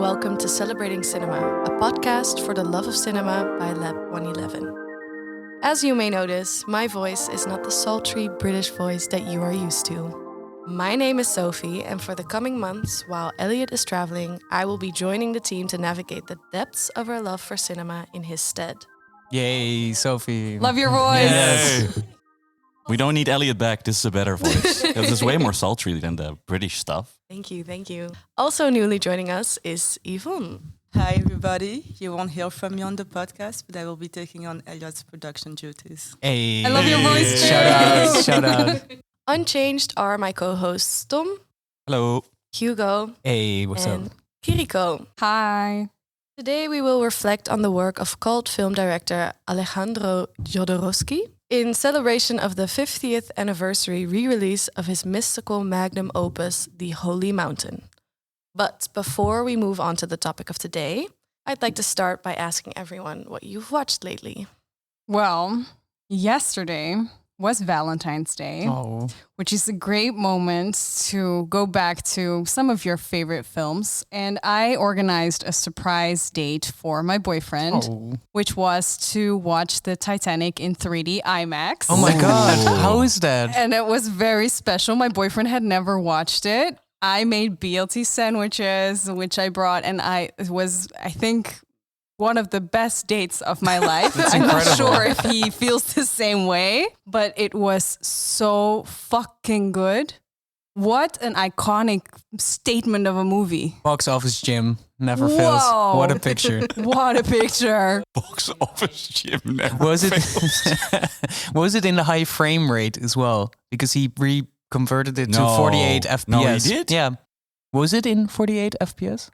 welcome to Celebrating Cinema, a podcast for the love of cinema by Lab 111. As you may notice, my voice is not the sultry British voice that you are used to. My name is Sophie, and for the coming months, while Elliot is traveling, I will be joining the team to navigate the depths of our love for cinema in his stead. Yay, Sophie. Love your voice. Yes. We don't need Elliot back. This is a better voice. This is way more sultry than the British stuff. Thank you. Also newly joining us is Yvonne. Hi everybody, you won't hear from me on the podcast, but I will be taking on Elliot's production duties. Hey. I love your voice too. Shout out. Unchanged are my co-hosts Tom, Hello. Hugo, Hey, what's and up? Kiriko. Hi. Today we will reflect on the work of cult film director Alejandro Jodorowsky in celebration of the 50th anniversary re-release of his mystical magnum opus, The Holy Mountain. But before we move on to the topic of today, I'd like to start by asking everyone what you've watched lately. Well, yesterday was Valentine's Day, which is a great moment to go back to some of your favorite films. And I organized a surprise date for my boyfriend, which was to watch the Titanic in 3D IMAX. Oh my God. How is that? And it was very special. My boyfriend had never watched it. I made BLT sandwiches, which I brought, and it was, I think, one of the best dates of my life. I'm incredible. not sure if he feels the same way, but it was so fucking good. What an iconic statement of a movie. Box office gym never fails. Whoa. What a picture. What a picture. Box office gym never Was it fails. was it in the high frame rate as well? Because he converted it to No. 48 FPS. No, he did? Yeah. Was it in 48 FPS?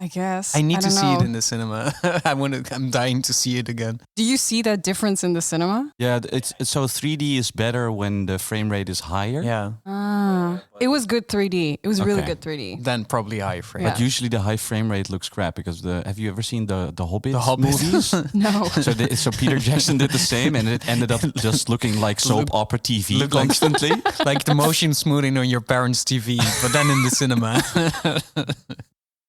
I guess. I need to don't see it know. in the cinema. I'm dying to see it again. Do you see that difference in the cinema? Yeah, it's so 3D is better when the frame rate is higher. Yeah. It was good 3D. It was really Okay. good 3D. Then probably high frame. But usually the high frame rate looks crap because have you ever seen the Hobbit, The Hobbit. movies? No. So Peter Jackson did the same, and it ended up just looking like soap opera TV look like- constantly. Like the motion smoothing on your parents' TV, but then in the cinema.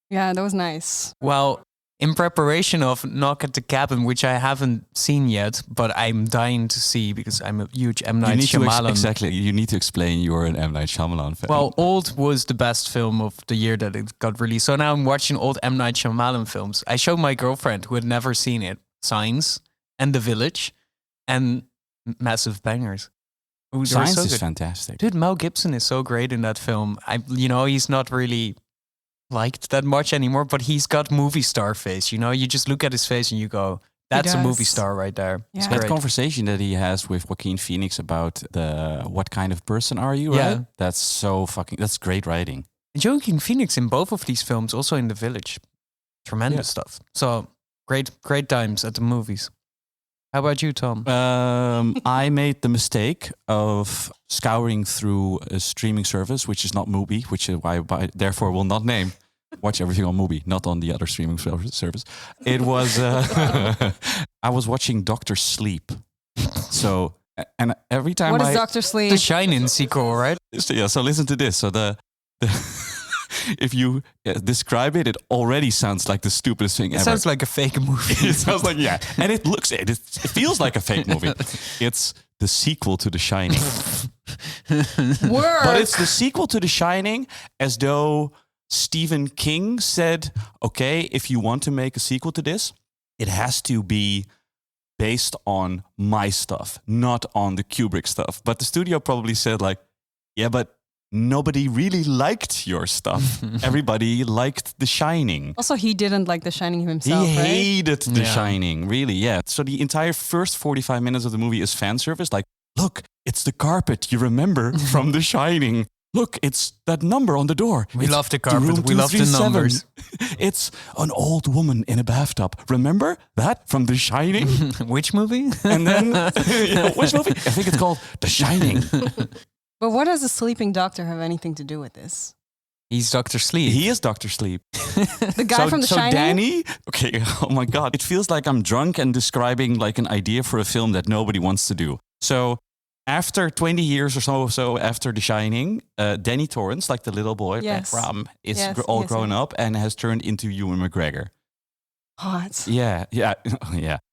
Yeah, that was nice. Well, in preparation of Knock at the Cabin, which I haven't seen yet, but I'm dying to see because I'm a huge M. Night Shyamalan. Exactly. You need to explain you're an M. Night Shyamalan fan. Well, Old was the best film of the year that it got released. So now I'm watching old M. Night Shyamalan films. I showed my girlfriend who had never seen it, Signs and The Village, and massive bangers. Ooh, they're Science so is good. fantastic. Dude, Mel Gibson is so great in that film. He's not really liked that much anymore, but he's got movie star face. You just look at his face and you go, that's a does. movie star right there. It's Yeah. That great. conversation that he has with Joaquin Phoenix about what kind of person are you, Yeah. right? That's great writing. Joaquin Phoenix in both of these films, also in The Village. Tremendous stuff. So great times at the movies. How about you, Tom? I made the mistake of scouring through a streaming service, which is not Mubi, which is why I therefore will not name. Watch everything on Mubi, not on the other streaming service. It was, I was watching Doctor Sleep. So, and every time What is Dr. Sleep? The Shining sequel, right? So listen to this. So the if you describe it, it already sounds like the stupidest thing It ever. sounds like a fake movie. It sounds like, yeah. And it feels like a fake movie. It's the sequel to The Shining. Work. But it's the sequel to The Shining as though Stephen King said, okay, if you want to make a sequel to this, it has to be based on my stuff, not on the Kubrick stuff. But the studio probably said like, yeah, but nobody really liked your stuff. Everybody liked The Shining. Also, he didn't like The Shining himself, He right? hated The Yeah. Shining, really, yeah. So the entire first 45 minutes of the movie is fan service. Like, look, it's the carpet you remember from The Shining. Look, it's that number on the door. We It's love the carpet. room We love the 237. numbers. It's an old woman in a bathtub. Remember that from The Shining? Which movie? And then, which movie? I think it's called The Shining. But what does a sleeping doctor have anything to do with this? He's Dr. Sleep. He is Dr. Sleep. The guy from The so Shining? Danny, okay, oh my God. It feels like I'm drunk and describing like an idea for a film that nobody wants to do. So after 20 years or so after The Shining, Danny Torrance, like the little boy, Ram, is all grown up and has turned into Ewan McGregor. Hot. Yeah.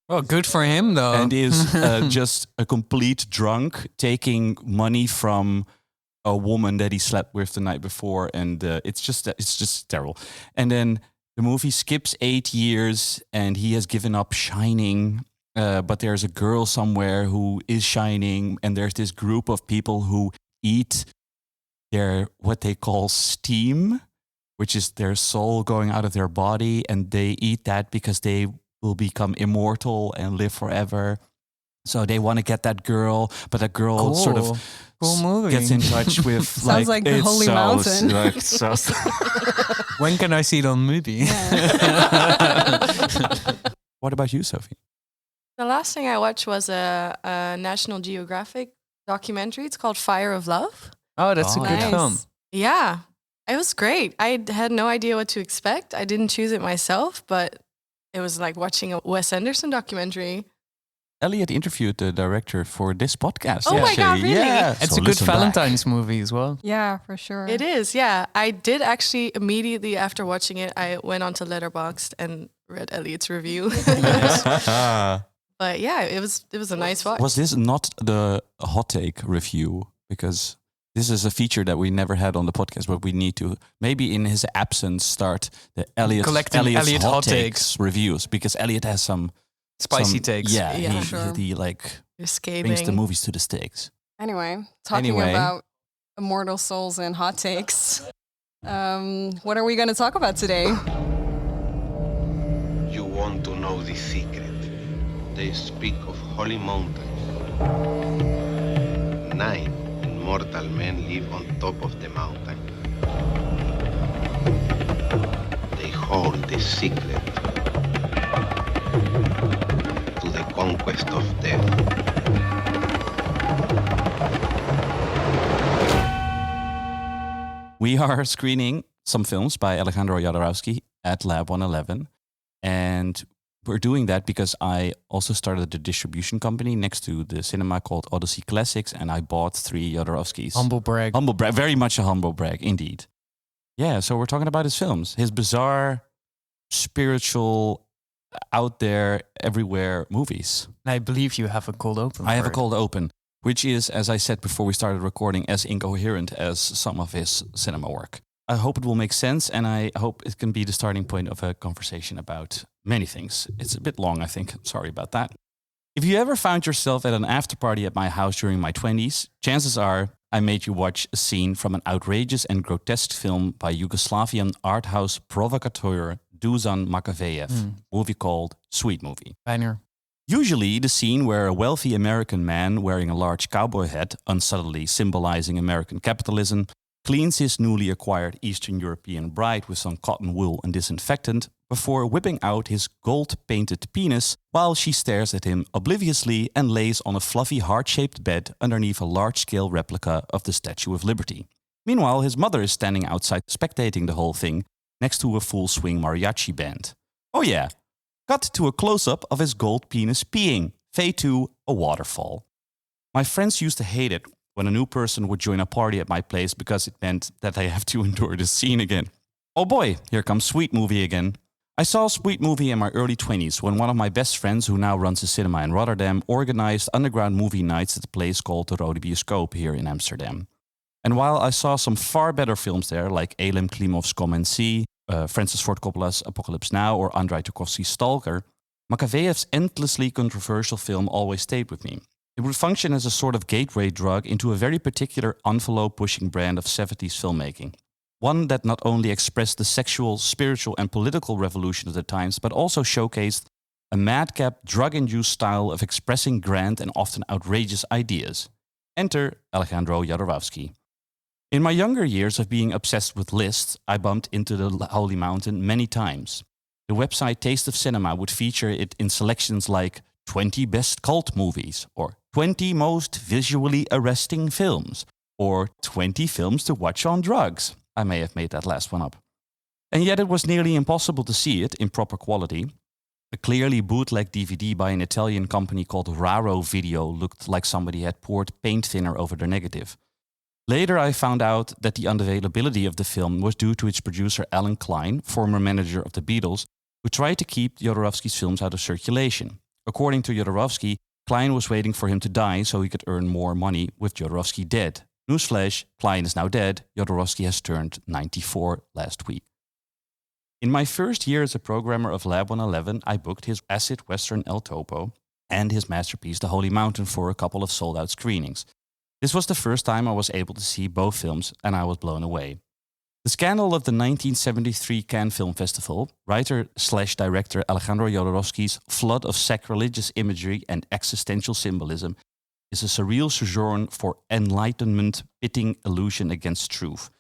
Well, good for him, though. And is just a complete drunk, taking money from a woman that he slept with the night before, and it's just terrible. And then the movie skips 8 years, and he has given up Shining. But there's a girl somewhere who is shining, and there's this group of people who eat their what they call steam, which is their soul going out of their body, and they eat that because they will become immortal and live forever. So they want to get that girl, but that girl sort of gets in touch with Sounds like the Holy Mountain. When can I see it on movie? What about you, Sophie? The last thing I watched was a National Geographic documentary. It's called Fire of Love. Oh, that's a good film. Yeah, it was great. I had no idea what to expect. I didn't choose it myself, but it was like watching a Wes Anderson documentary. Elliot interviewed the director for this podcast. Oh my God, really? Yeah. It's a good Valentine's movie as well. Yeah, for sure. It is, yeah. I did actually immediately after watching it, I went onto Letterboxd and read Elliot's review. But yeah, it was a nice watch. Was this not the hot take review? Because this is a feature that we never had on the podcast, but we need to maybe in his absence start the Elliot's hot takes reviews, because Elliot has some spicy takes. Yeah, sure. he like brings the movies to the stakes. Anyway, talking about immortal souls and hot takes. What are we going to talk about today? You want to know the secret? They speak of holy mountains. 9 immortal men live on top of the mountain. They hold the secret to the conquest of death. We are screening some films by Alejandro Jodorowsky at Lab 111. And we're doing that because I also started a distribution company next to the cinema called Odyssey Classics, and I bought 3 Jodorowskys. Humble brag. Humble brag. Very much a humble brag, indeed. Yeah, so we're talking about his films. His bizarre, spiritual, out there, everywhere movies. I believe you have a cold open. I have a cold open, which is, as I said before we started recording, as incoherent as some of his cinema work. I hope it will make sense, and I hope it can be the starting point of a conversation about many things. It's a bit long, I think. Sorry about that. If you ever found yourself at an after party at my house during my 20s, chances are I made you watch a scene from an outrageous and grotesque film by Yugoslavian art house provocateur Dusan Makavejev, movie called Sweet Movie. Banner. Usually the scene where a wealthy American man wearing a large cowboy hat, unsubtly symbolizing American capitalism, cleans his newly acquired Eastern European bride with some cotton wool and disinfectant before whipping out his gold-painted penis while she stares at him obliviously and lays on a fluffy heart-shaped bed underneath a large-scale replica of the Statue of Liberty. Meanwhile, his mother is standing outside spectating the whole thing next to a full-swing mariachi band. Oh yeah, cut to a close-up of his gold penis peeing. Fade to a waterfall. My friends used to hate it when a new person would join a party at my place because it meant that I have to endure this scene again. Oh boy, here comes Sweet Movie again. I saw Sweet Movie in my early 20s when one of my best friends, who now runs a cinema in Rotterdam, organized underground movie nights at a place called the Rode Bioscoop here in Amsterdam. And while I saw some far better films there, like Elim Klimov's Come and See, Francis Ford Coppola's Apocalypse Now, or Andrei Tarkovsky's Stalker, Makavejev's endlessly controversial film always stayed with me. It would function as a sort of gateway drug into a very particular envelope-pushing brand of 70s filmmaking. One that not only expressed the sexual, spiritual, and political revolution of the times, but also showcased a madcap, drug-induced style of expressing grand and often outrageous ideas. Enter Alejandro Jodorowsky. In my younger years of being obsessed with lists, I bumped into the Holy Mountain many times. The website Taste of Cinema would feature it in selections like 20 best cult movies, or 20 most visually arresting films, or 20 films to watch on drugs. I may have made that last one up. And yet it was nearly impossible to see it in proper quality. A clearly bootleg DVD by an Italian company called Raro Video looked like somebody had poured paint thinner over their negative. Later, I found out that the unavailability of the film was due to its producer Alan Klein, former manager of the Beatles, who tried to keep Jodorowsky's films out of circulation. According to Jodorowsky, Klein was waiting for him to die so he could earn more money with Jodorowsky dead. Newsflash, Klein is now dead. Jodorowsky has turned 94 last week. In my first year as a programmer of Lab 111, I booked his acid western El Topo and his masterpiece The Holy Mountain for a couple of sold-out screenings. This was the first time I was able to see both films, and I was blown away. The scandal of the 1973 Cannes Film Festival, writer/director Alejandro Jodorowsky's flood of sacrilegious imagery and existential symbolism, is a surreal sojourn for enlightenment pitting illusion against truth.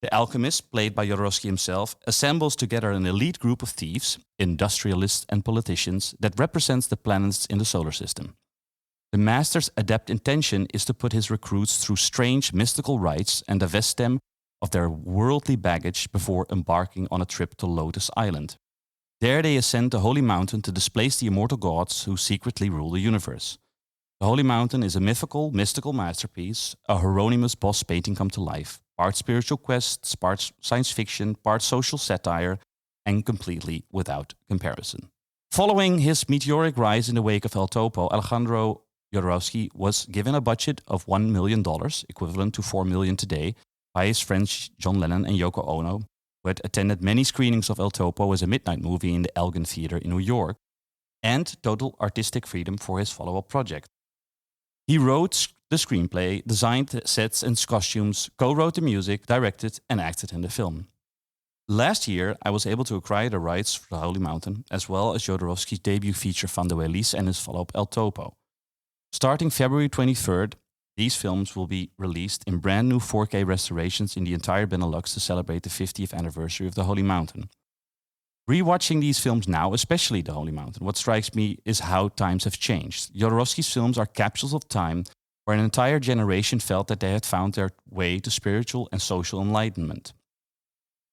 The Alchemist, played by Jodorowsky himself, assembles together an elite group of thieves, industrialists and politicians that represents the planets in the solar system. The master's adept intention is to put his recruits through strange mystical rites and divest them of their worldly baggage before embarking on a trip to Lotus Island. There they ascend the Holy Mountain to displace the immortal gods who secretly rule the universe. The Holy Mountain is a mystical masterpiece, a Hieronymus Bosch painting come to life, part spiritual quest, part science fiction, part social satire, and completely without comparison. Following his meteoric rise in the wake of El Topo, Alejandro Jodorowsky was given a budget of $1 million, equivalent to $4 million today, by his friends John Lennon and Yoko Ono, who had attended many screenings of El Topo as a midnight movie in the Elgin Theatre in New York, and total artistic freedom for his follow-up project. He wrote the screenplay, designed sets and costumes, co-wrote the music, directed, and acted in the film. Last year, I was able to acquire the rights for The Holy Mountain, as well as Jodorowsky's debut feature Van de Welis and his follow-up El Topo. Starting February 23rd, these films will be released in brand new 4K restorations in the entire Benelux to celebrate the 50th anniversary of The Holy Mountain. Rewatching these films now, especially The Holy Mountain, what strikes me is how times have changed. Jodorowsky's films are capsules of time where an entire generation felt that they had found their way to spiritual and social enlightenment.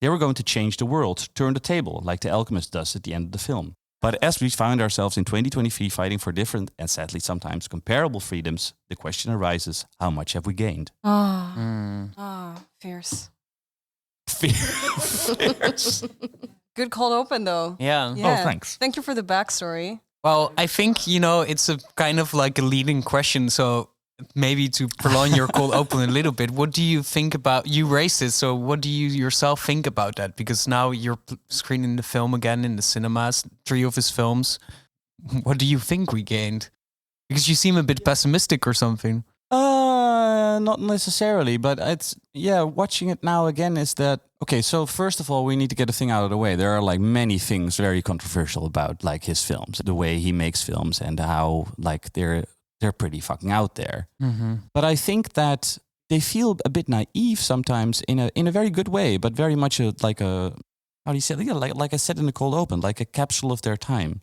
They were going to change the world, turn the table, like The Alchemist does at the end of the film. But as we find ourselves in 2023 fighting for different and sadly sometimes comparable freedoms, the question arises, how much have we gained? Fierce. Fierce. Good cold open, though. Yeah. Oh, thanks. Thank you for the backstory. Well, I think, it's a kind of like a leading question. So maybe to prolong your cold open a little bit, what do you think about, you raised it, so what do you yourself think about that? Because now you're screening the film again in the cinemas, 3 of his films. What do you think we gained? Because you seem a bit pessimistic or something. Not necessarily, but watching it now again is that, okay, so first of all, we need to get a thing out of the way. There are like many things very controversial about like his films, the way he makes films and how like they're pretty fucking out there. Mm-hmm. But I think that they feel a bit naive sometimes in a very good way, but very much like a, how do you say it? Yeah, like I said in the cold open, like a capsule of their time.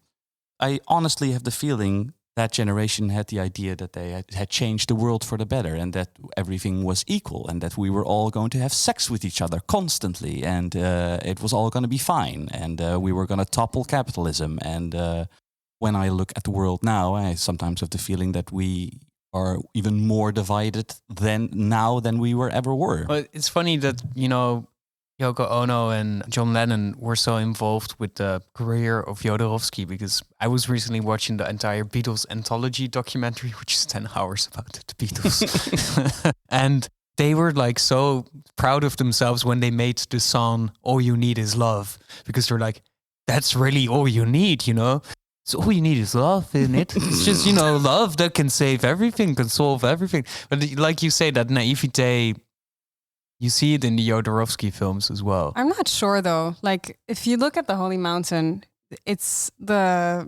I honestly have the feeling that generation had the idea that they had changed the world for the better and that everything was equal and that we were all going to have sex with each other constantly and it was all going to be fine and we were going to topple capitalism. And when I look at the world now, I sometimes have the feeling that we are even more divided than we ever were. But it's funny that, Yoko Ono and John Lennon were so involved with the career of Jodorowsky, because I was recently watching the entire Beatles anthology documentary, which is 10 hours about the Beatles. And they were like so proud of themselves when they made the song All You Need Is Love, because they're like, that's really all you need, So all you need is love, isn't it? It's just, love that can save everything, can solve everything. But like you say, that naivete, you see it in the Jodorowsky films as well. I'm not sure, though. Like, if you look at The Holy Mountain, it's I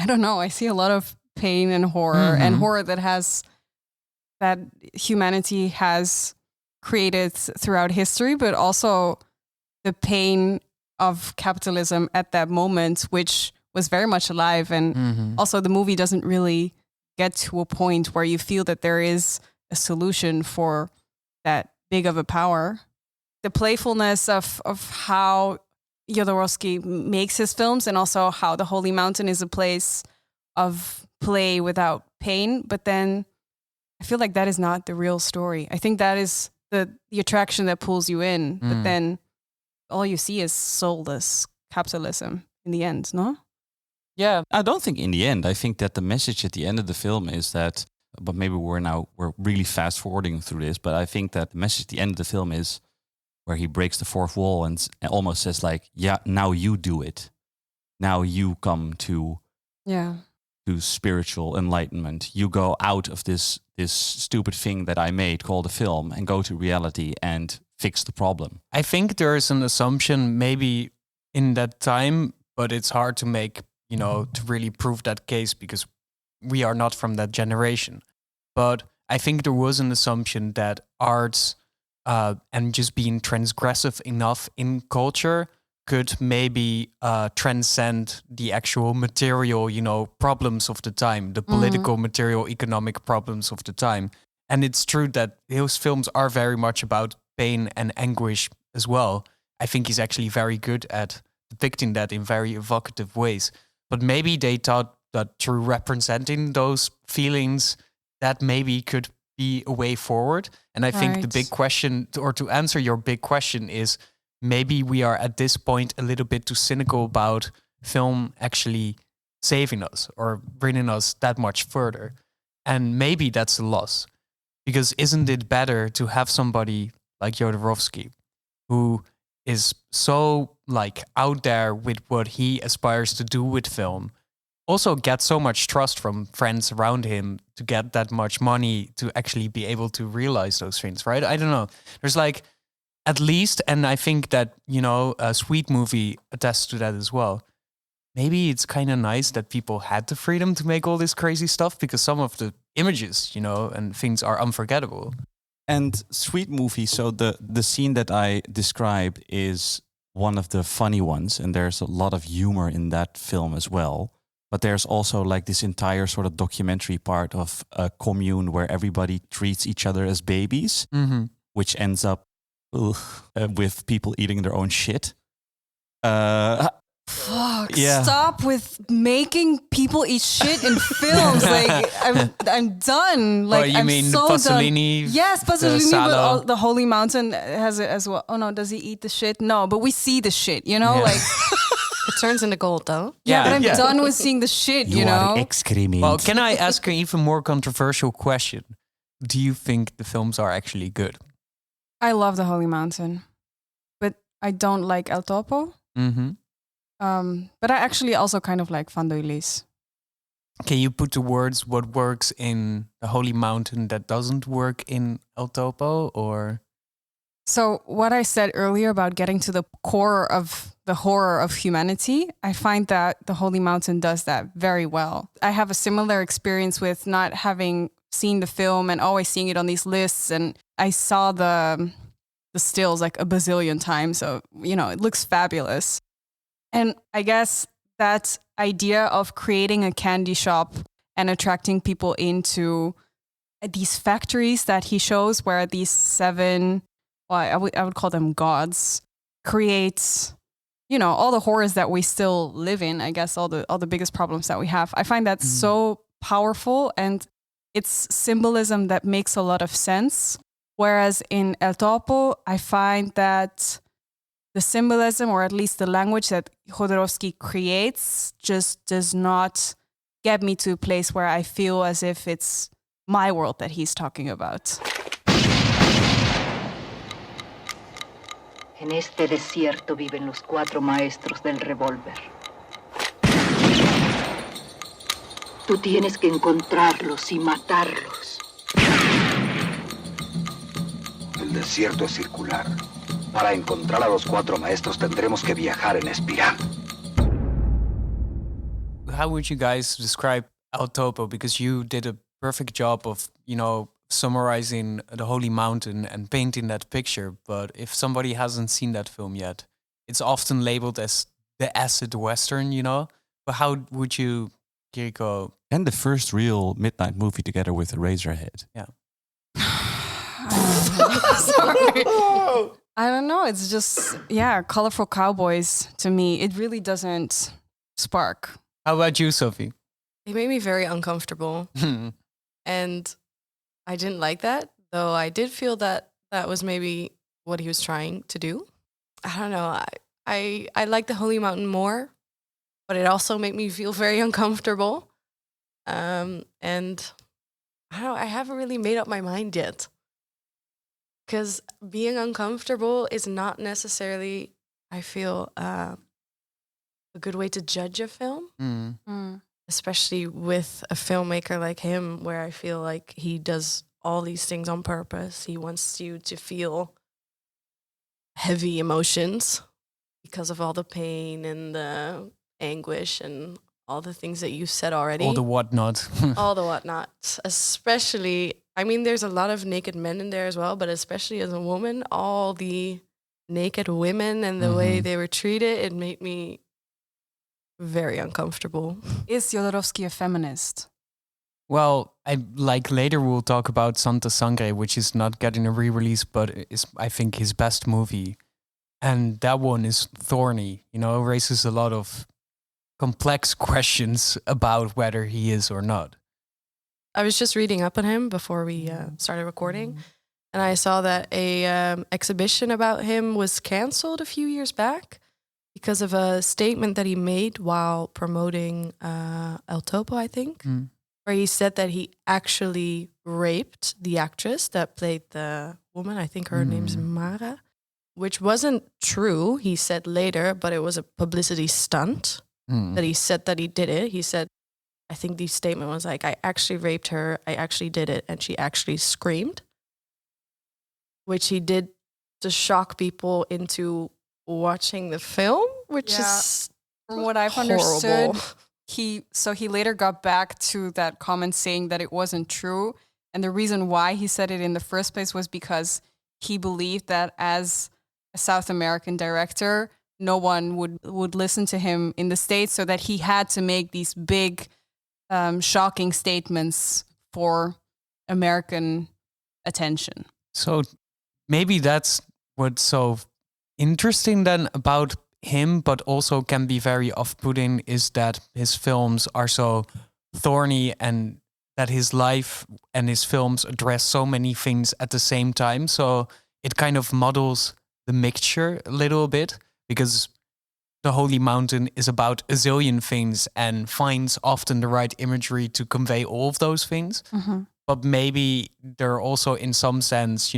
don't know, I see a lot of pain and horror, and horror that humanity has created throughout history, but also the pain of capitalism at that moment, which was very much alive. And also the movie doesn't really get to a point where you feel that there is a solution for that big of a power. The playfulness of how Jodorowsky makes his films, and also how the Holy Mountain is a place of play without pain. But then I feel like that is not the real story. I think that is the attraction that pulls you in. But then all you see is soulless capitalism in the end, no? Yeah, I don't think in the end. I think that the message at the end of the film is that, but maybe we're really fast forwarding through this, but I think that the message at the end of the film is where he breaks the fourth wall and almost says like, yeah, now you do it. Now you come to spiritual enlightenment. You go out of this stupid thing that I made called a film and go to reality and fix the problem. I think there is an assumption maybe in that time, but it's hard to make, to really prove that case because we are not from that generation. But I think there was an assumption that arts and just being transgressive enough in culture could maybe transcend the actual material, problems of the time, the political, material, economic problems of the time. And it's true that those films are very much about pain and anguish as well. I think he's actually very good at depicting that in very evocative ways. But maybe they thought that through representing those feelings, that maybe could be a way forward. And I think the big question, or to answer your big question, is maybe we are at this point a little bit too cynical about film actually saving us or bringing us that much further. And maybe that's a loss. Because isn't it better to have somebody like Jodorowsky who is so out there with what he aspires to do with film, also get so much trust from friends around him to get that much money to actually be able to realize those things, right? I don't know. There's at least, and I think that, a Sweet movie attests to that as well. Maybe it's kind of nice that people had the freedom to make all this crazy stuff because some of the images, and things are unforgettable. And Sweet movie, so the scene that I describe is one of the funny ones, and there's a lot of humor in that film as well. But there's also this entire sort of documentary part of a commune where everybody treats each other as babies, which ends up with people eating their own shit. Fuck! Stop with making people eat shit in films. I'm done. You mean so Pasolini? Done. Yes, Pasolini. But the Holy Mountain has it as well. Oh no, does he eat the shit? No, but we see the shit. It turns into gold, though. Yeah, but I'm done with seeing the shit. You know. Are excrement. Well, can I ask an even more controversial question? Do you think the films are actually good? I love the Holy Mountain, but I don't like El Topo. But I actually also kind of like Van der Lees. Can you put to words what works in the Holy Mountain that doesn't work in El Topo, or? So what I said earlier about getting to the core of the horror of humanity, I find that the Holy Mountain does that very well. I have a similar experience with not having seen the film and always seeing it on these lists, and I saw the stills a bazillion times, so it looks fabulous. And I guess that idea of creating a candy shop and attracting people into these factories that he shows where these 7, I would call them gods, create, all the horrors that we still live in, I guess all the biggest problems that we have. I find that so powerful, and it's symbolism that makes a lot of sense. Whereas in El Topo, I find that the symbolism, or at least the language that Jodorowsky creates, just does not get me to a place where I feel as if it's my world that he's talking about. En este desierto viven los 4 maestros del revólver. Tú tienes que encontrarlos y matarlos. El desierto es circular. Para encontrar a los 4 maestros tendremos que viajar en espiral. How would you guys describe El Topo? Because you did a perfect job of, summarizing the Holy Mountain and painting that picture. But if somebody hasn't seen that film yet, it's often labeled as the acid western, But how would you, Kiriko? And the first real midnight movie together with Eraserhead. Yeah. Sorry. I don't know. It's just, colorful cowboys to me. It really doesn't spark. How about you, Sophie? It made me very uncomfortable. And I didn't like that, though I did feel that that was maybe what he was trying to do. I don't know. I like the Holy Mountain more, but it also made me feel very uncomfortable. And I don't know, I haven't really made up my mind yet. Because being uncomfortable is not necessarily, I feel, a good way to judge a film. Especially with a filmmaker like him, where I feel like he does all these things on purpose. He wants you to feel heavy emotions because of all the pain and the anguish and all the things that you said already. All the whatnot. All the whatnot. Especially, I mean, there's a lot of naked men in there as well, but especially as a woman, all the naked women and the way they were treated, it made me very uncomfortable. Is Jodorowsky a feminist? Well, later we'll talk about Santa Sangre, which is not getting a re-release, but is, I think, his best movie. And that one is thorny, raises a lot of complex questions about whether he is or not. I was just reading up on him before we started recording, and I saw that a exhibition about him was canceled a few years back because of a statement that he made while promoting El Topo, I think, where he said that he actually raped the actress that played the woman. I think her name's Mara, which wasn't true, he said later, but it was a publicity stunt that he said that he did it. He said, I think the statement was like, I actually raped her, I actually did it, and she actually screamed, which he did to shock people into watching the film, which is from what I've horrible. understood, he later got back to that comment saying that it wasn't true, and the reason why he said it in the first place was because he believed that as a South American director, no one would listen to him in the States, so that he had to make these big shocking statements for American attention. So maybe that's what's so interesting then about him, but also can be very off-putting, is that his films are so thorny and that his life and his films address so many things at the same time. So it kind of models the mixture a little bit, because the Holy Mountain is about a zillion things and finds often the right imagery to convey all of those things. But maybe they're also in some sense,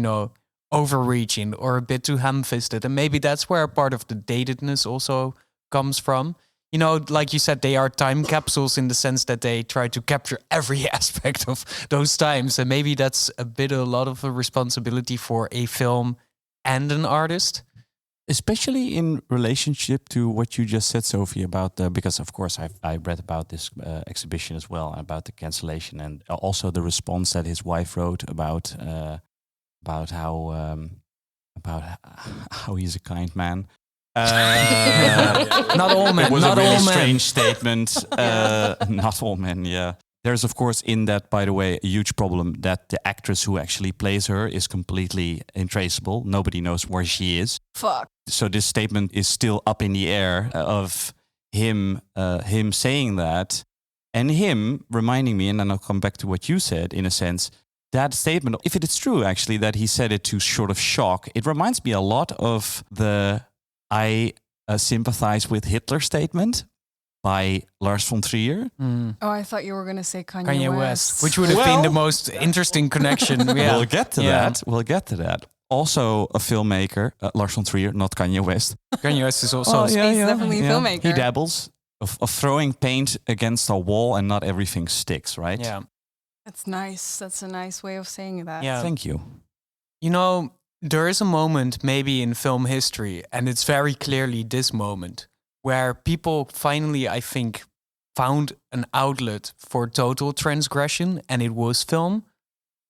overreaching or a bit too ham-fisted. And maybe that's where part of the datedness also comes from. Like you said, they are time capsules in the sense that they try to capture every aspect of those times. And maybe that's a lot of a responsibility for a film and an artist. Especially in relationship to what you just said, Sophie, about because of course I read about this exhibition as well, about the cancellation, and also the response that his wife wrote about how he's a kind man. Not all men. It was not a really all men. strange statement. Not all men. Yeah. There's, of course, in that, by the way, a huge problem that the actress who actually plays her is completely untraceable. Nobody knows where she is. Fuck. So this statement is still up in the air of him saying that, and him reminding me, and then I'll come back to what you said, in a sense, that statement, if it is true, actually, that he said it to sort of shock, it reminds me a lot of the I sympathize with Hitler statement by Lars von Trier. Oh, I thought you were going to say Kanye West, which would have been the most interesting connection. Yeah. We'll get to that. We'll get to that. Also a filmmaker, Lars von Trier, not Kanye West. Kanye West is also... He's definitely a filmmaker. He dabbles of throwing paint against a wall and not everything sticks, right? Yeah. That's nice. That's a nice way of saying that. Yeah. Thank you. There is a moment maybe in film history, and it's very clearly this moment, where people finally, I think, found an outlet for total transgression, and it was film.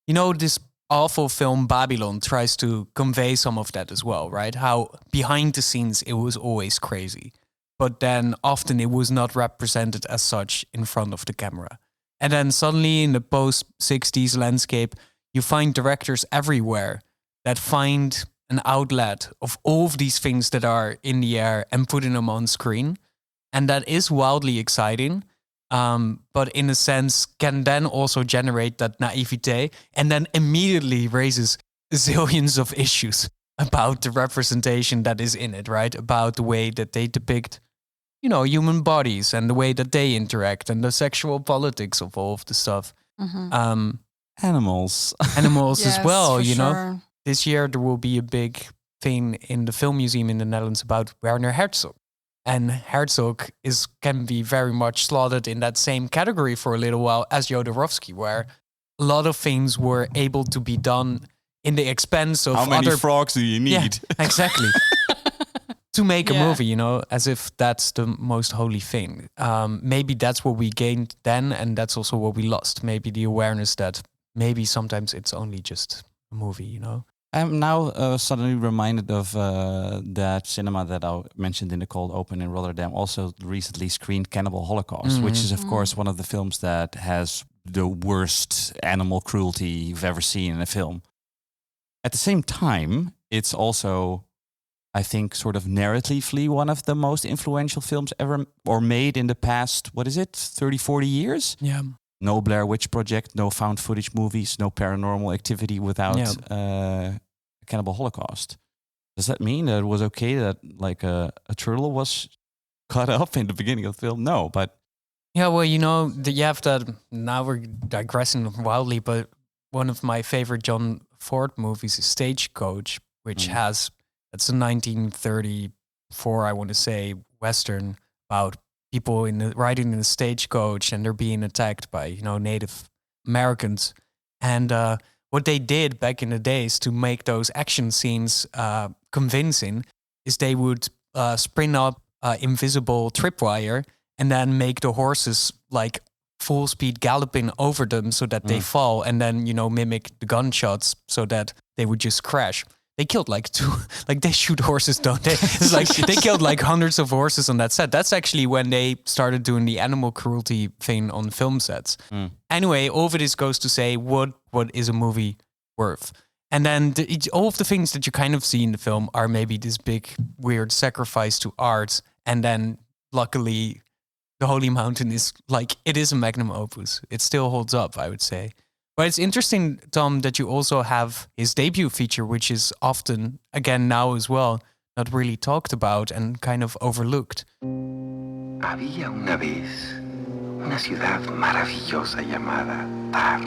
This awful film Babylon tries to convey some of that as well, right? How behind the scenes it was always crazy, but then often it was not represented as such in front of the camera. And then suddenly in the post-60s landscape, you find directors everywhere that find an outlet of all of these things that are in the air and putting them on screen. And that is wildly exciting. But in a sense, can then also generate that naivete and then immediately raises zillions of issues about the representation that is in it, right? About the way that they depict, human bodies and the way that they interact and the sexual politics of all of the stuff. Animals Yes, as well, for you know. sure. This year, there will be a big thing in the Film Museum in the Netherlands about Werner Herzog. And Herzog can be very much slotted in that same category for a little while as Jodorowsky, where a lot of things were able to be done in the expense of How many other frogs do you need? Yeah, exactly. To make a Yeah. movie, as if that's the most holy thing. Maybe that's what we gained then, and that's also what we lost. Maybe the awareness that maybe sometimes it's only just a movie, I'm now suddenly reminded of that cinema that I mentioned in the cold open in Rotterdam. Also recently screened Cannibal Holocaust, which is of course one of the films that has the worst animal cruelty you've ever seen in a film. At the same time, it's also, I think, sort of narratively one of the most influential films ever or made in the past, 30, 40 years? Yeah. No Blair Witch Project, no found footage movies, no Paranormal Activity without Cannibal Holocaust. Does that mean that it was okay that like a turtle was cut up in the beginning of the film? No, but... Yeah, well, you have that, now we're digressing wildly, but one of my favorite John Ford movies is Stagecoach, which it's a 1934, I want to say, Western about people riding in a stagecoach and they're being attacked by, Native Americans. And what they did back in the days to make those action scenes convincing is they would sprint up invisible tripwire and then make the horses like full speed galloping over them so that they fall, and then, mimic the gunshots so that they would just crash. They killed they shoot horses, don't they? It's like they killed like hundreds of horses on that set. That's actually when they started doing the animal cruelty thing on film sets. Anyway, all of this goes to say, what is a movie worth? And then all of the things that you kind of see in the film are maybe this big, weird sacrifice to art. And then luckily, the Holy Mountain is it is a magnum opus. It still holds up, I would say. But it's interesting, Tom, that you also have his debut feature, which is often, again now as well, not really talked about and kind of overlooked. Había una vez una ciudad maravillosa llamada Tar.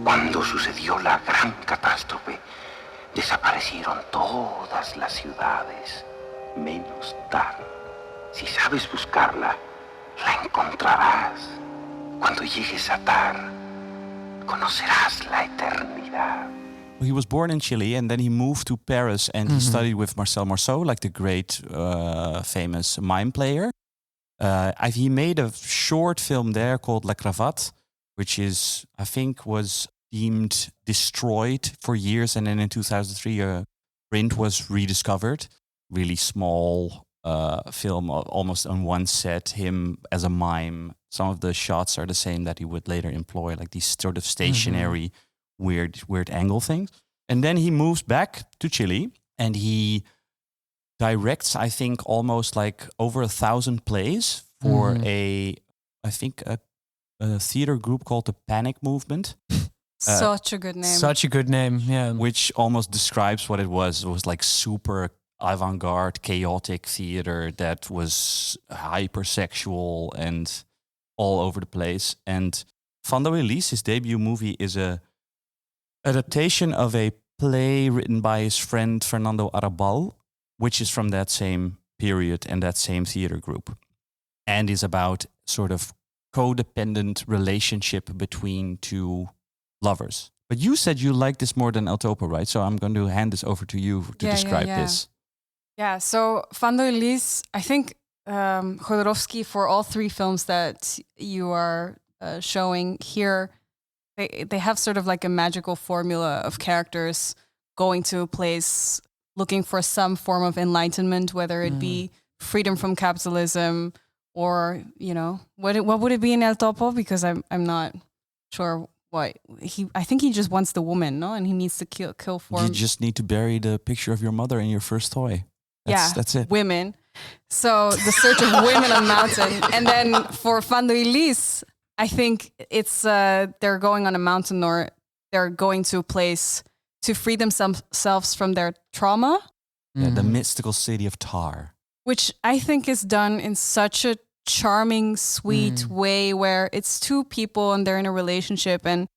Cuando sucedió la gran catástrofe, desaparecieron todas las ciudades, menos Tar. Si sabes buscarla, la encontrarás. Cuando llegues a Tar, conocerás la eternidad. He was born in Chile and then he moved to Paris and he studied with Marcel Marceau, like the great famous mime player. He made a short film there called La Cravate, which is, I think, was deemed destroyed for years. And then in 2003, a print was rediscovered. Really small film, almost on one set, him as a mime. Some of the shots are the same that he would later employ, like these sort of stationary, weird angle things. And then he moves back to Chile and he directs, I think, almost like over 1,000 plays for a theater group called the Panic Movement. Such a good name. Such a good name, yeah. Which almost describes what it was. It was like super avant-garde, chaotic theater that was hypersexual and all over the place. And Van der Release, his debut movie, is a adaptation of a play written by his friend Fernando Arrabal, which is from that same period and that same theater group, and is about sort of codependent relationship between two lovers. But you said you like this more than El Topo, right? So I'm going to hand this over to you to describe this. Yeah, so Van der Release, I think Jodorowsky, for all three films that you are showing here, they have sort of like a magical formula of characters going to a place looking for some form of enlightenment, whether it be freedom from capitalism or, what would it be in El Topo? Because I'm not sure what I think he just wants the woman, no, and he needs to kill for. You just need to bury the picture of your mother in your first toy. That's it. Women. So the search of women on mountain, and then for Van de Elise, I think it's they're going on a mountain or they're going to a place to free themselves from their trauma. Yeah, the mystical city of Tar, which I think is done in such a charming, sweet way where it's two people and they're in a relationship and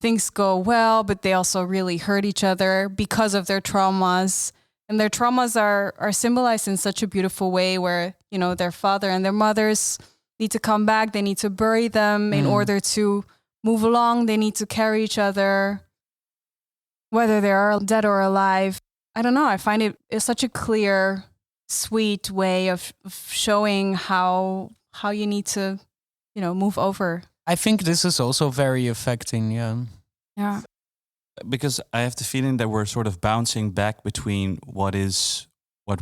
things go well, but they also really hurt each other because of their traumas. And their traumas are symbolized in such a beautiful way where, you know, their father and their mothers need to come back. They need to bury them in order to move along. They need to carry each other, whether they are dead or alive. I don't know. I find it is such a clear, sweet way of showing how you need to, you know, move over. I think this is also very affecting. Yeah. Because I have the feeling that we're sort of bouncing back between what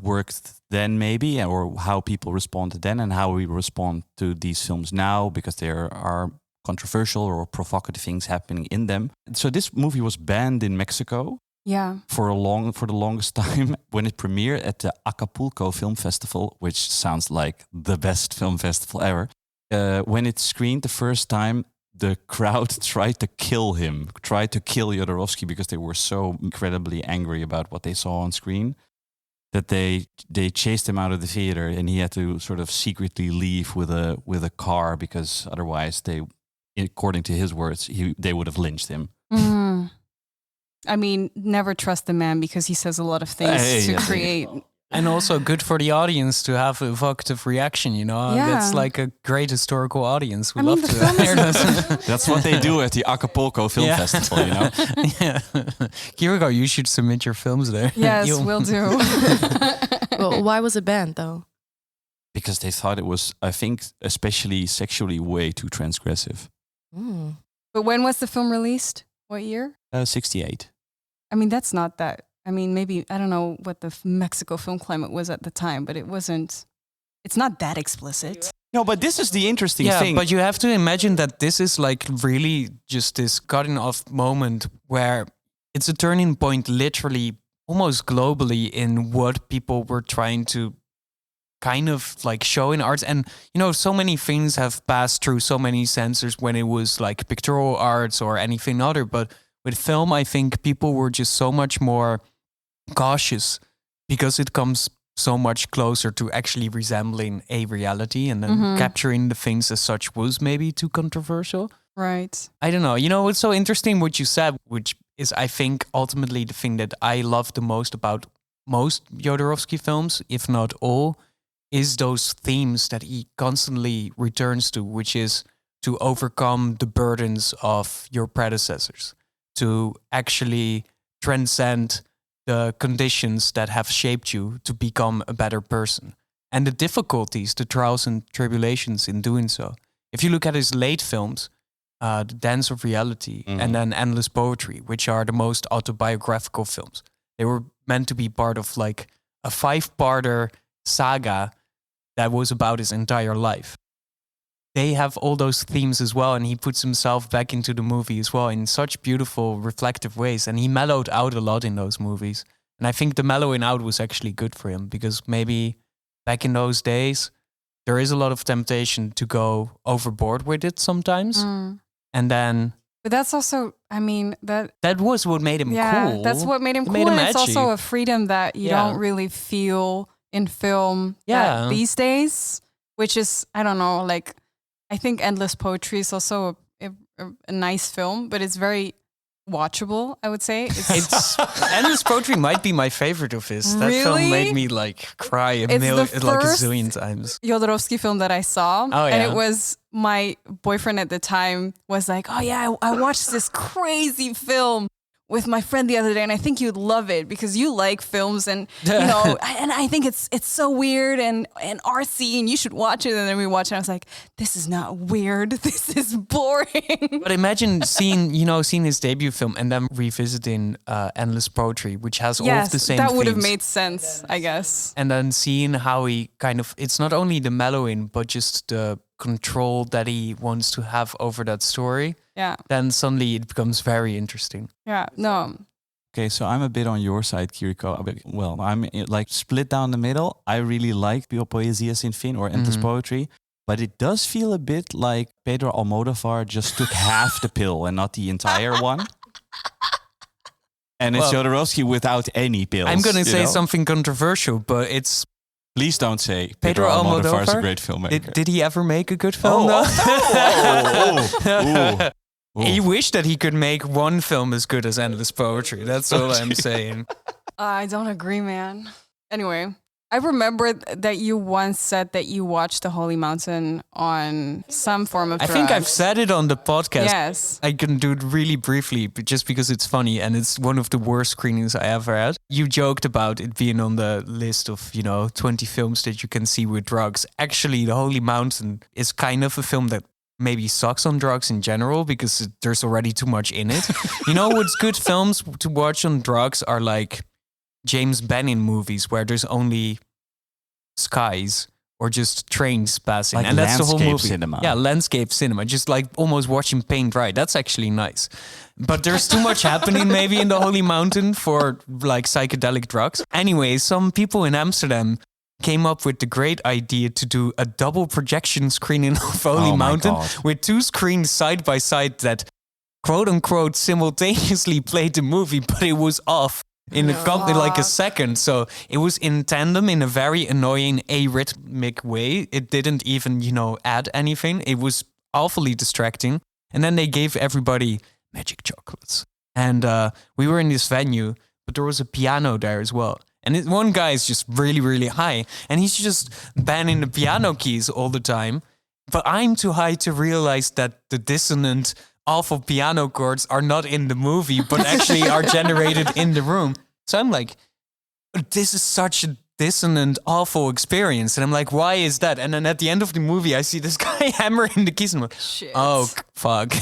worked then maybe, or how people responded then and how we respond to these films now, because there are controversial or provocative things happening in them. So this movie was banned in Mexico. Yeah. For the longest time when it premiered at the Acapulco Film Festival, which sounds like the best film festival ever. When it screened the first time, the crowd tried to kill Jodorowsky because they were so incredibly angry about what they saw on screen that they chased him out of the theater, and he had to sort of secretly leave with a car because otherwise they, according to his words, they would have lynched him. Mm. I mean, never trust the man because he says a lot of things to create. And also good for the audience to have evocative reaction, you know. Yeah. That's like a great historical audience. We I mean, love to hear that. That's what they do at the Acapulco Film Festival, you know. Yeah. Kiriko, you should submit your films there. Yes, we'll do. Well, why was it banned though? Because they thought it was, I think, especially sexually, way too transgressive. Mm. But when was the film released? What year? 68. I mean, that's not that. I mean, maybe, I don't know what the Mexico film climate was at the time, but it's not that explicit. No, but this is the interesting thing. But you have to imagine that this is like really just this cutting off moment where it's a turning point literally almost globally in what people were trying to kind of like show in arts. And, you know, so many things have passed through so many censors when it was like pictorial arts or anything other. But with film, I think people were just so much more cautious because it comes so much closer to actually resembling a reality, and then capturing the things as such was maybe too controversial. Right. I don't know. You know, it's so interesting what you said, which is, I think, ultimately the thing that I love the most about most Jodorowsky films, if not all, is those themes that he constantly returns to, which is to overcome the burdens of your predecessors, to actually transcend the conditions that have shaped you to become a better person, and the difficulties, the trials and tribulations in doing so. If you look at his late films, The Dance of Reality and then Endless Poetry, which are the most autobiographical films, they were meant to be part of like a 5-parter saga that was about his entire life. They have all those themes as well, and he puts himself back into the movie as well in such beautiful, reflective ways. And he mellowed out a lot in those movies. And I think the mellowing out was actually good for him, because maybe back in those days, there is a lot of temptation to go overboard with it sometimes. And then... But that's also, I mean, that was what made him cool. That's what made him cool. And it's also a freedom that you don't really feel in film these days, which is, I don't know, like... I think Endless Poetry is also a nice film, but it's very watchable, I would say. It's Endless Poetry might be my favorite of his. That film made me like cry like a zillion times. Jodorowsky film that I saw. Oh, yeah. And it was my boyfriend at the time was like, oh yeah, I watched this crazy film with my friend the other day, and I think you'd love it because you like films, and you know, and I think it's so weird and artsy, and you should watch it. And then we watched it, and I was like, this is not weird, this is boring. But imagine seeing his debut film and then revisiting Endless Poetry, which has all of the same that would have themes. made sense, I guess. And then seeing how he kind of, it's not only the mellowing, but just the control that he wants to have over that story, Yeah. then suddenly it becomes very interesting. Yeah. No. Okay, so I'm a bit on your side, Kiriko. Well, I'm like split down the middle. I really like Poesia sin fin or endless poetry, but it does feel a bit like Pedro Almodovar just took half the pill and not the entire one. And it's Jodorowsky without any pills. I'm going to say something controversial, but it's... Please don't say Pedro Almodovar is a great filmmaker. Did he ever make a good film, though? He wished that he could make one film as good as Endless Poetry. That's all I'm saying. I don't agree, man. Anyway, I remember that you once said that you watched The Holy Mountain on some form of drugs. I think I've said it on the podcast. Yes. I can do it really briefly, but just because it's funny and it's one of the worst screenings I ever had. You joked about it being on the list of, 20 films that you can see with drugs. Actually, The Holy Mountain is kind of a film that maybe sucks on drugs in general because there's already too much in it. What's good films to watch on drugs are like James Benning movies where there's only skies or just trains passing. Like and that's the whole movie. Cinema. Yeah, landscape cinema. Just like almost watching paint dry. That's actually nice. But there's too much happening maybe in the Holy Mountain for like psychedelic drugs. Anyway, some people in Amsterdam came up with the great idea to do a double projection screening of Holy Mountain with two screens side by side that quote unquote simultaneously played the movie, but it was off in like a second. So it was in tandem in a very annoying arrhythmic way. It didn't even, add anything. It was awfully distracting. And then they gave everybody magic chocolates. And we were in this venue, but there was a piano there as well. And one guy is just really, really high. And he's just banging the piano keys all the time. But I'm too high to realize that the dissonant, awful piano chords are not in the movie, but actually are generated in the room. So I'm like, this is such a dissonant, awful experience. And I'm like, why is that? And then at the end of the movie, I see this guy hammering the keys. And I'm like, oh, fuck.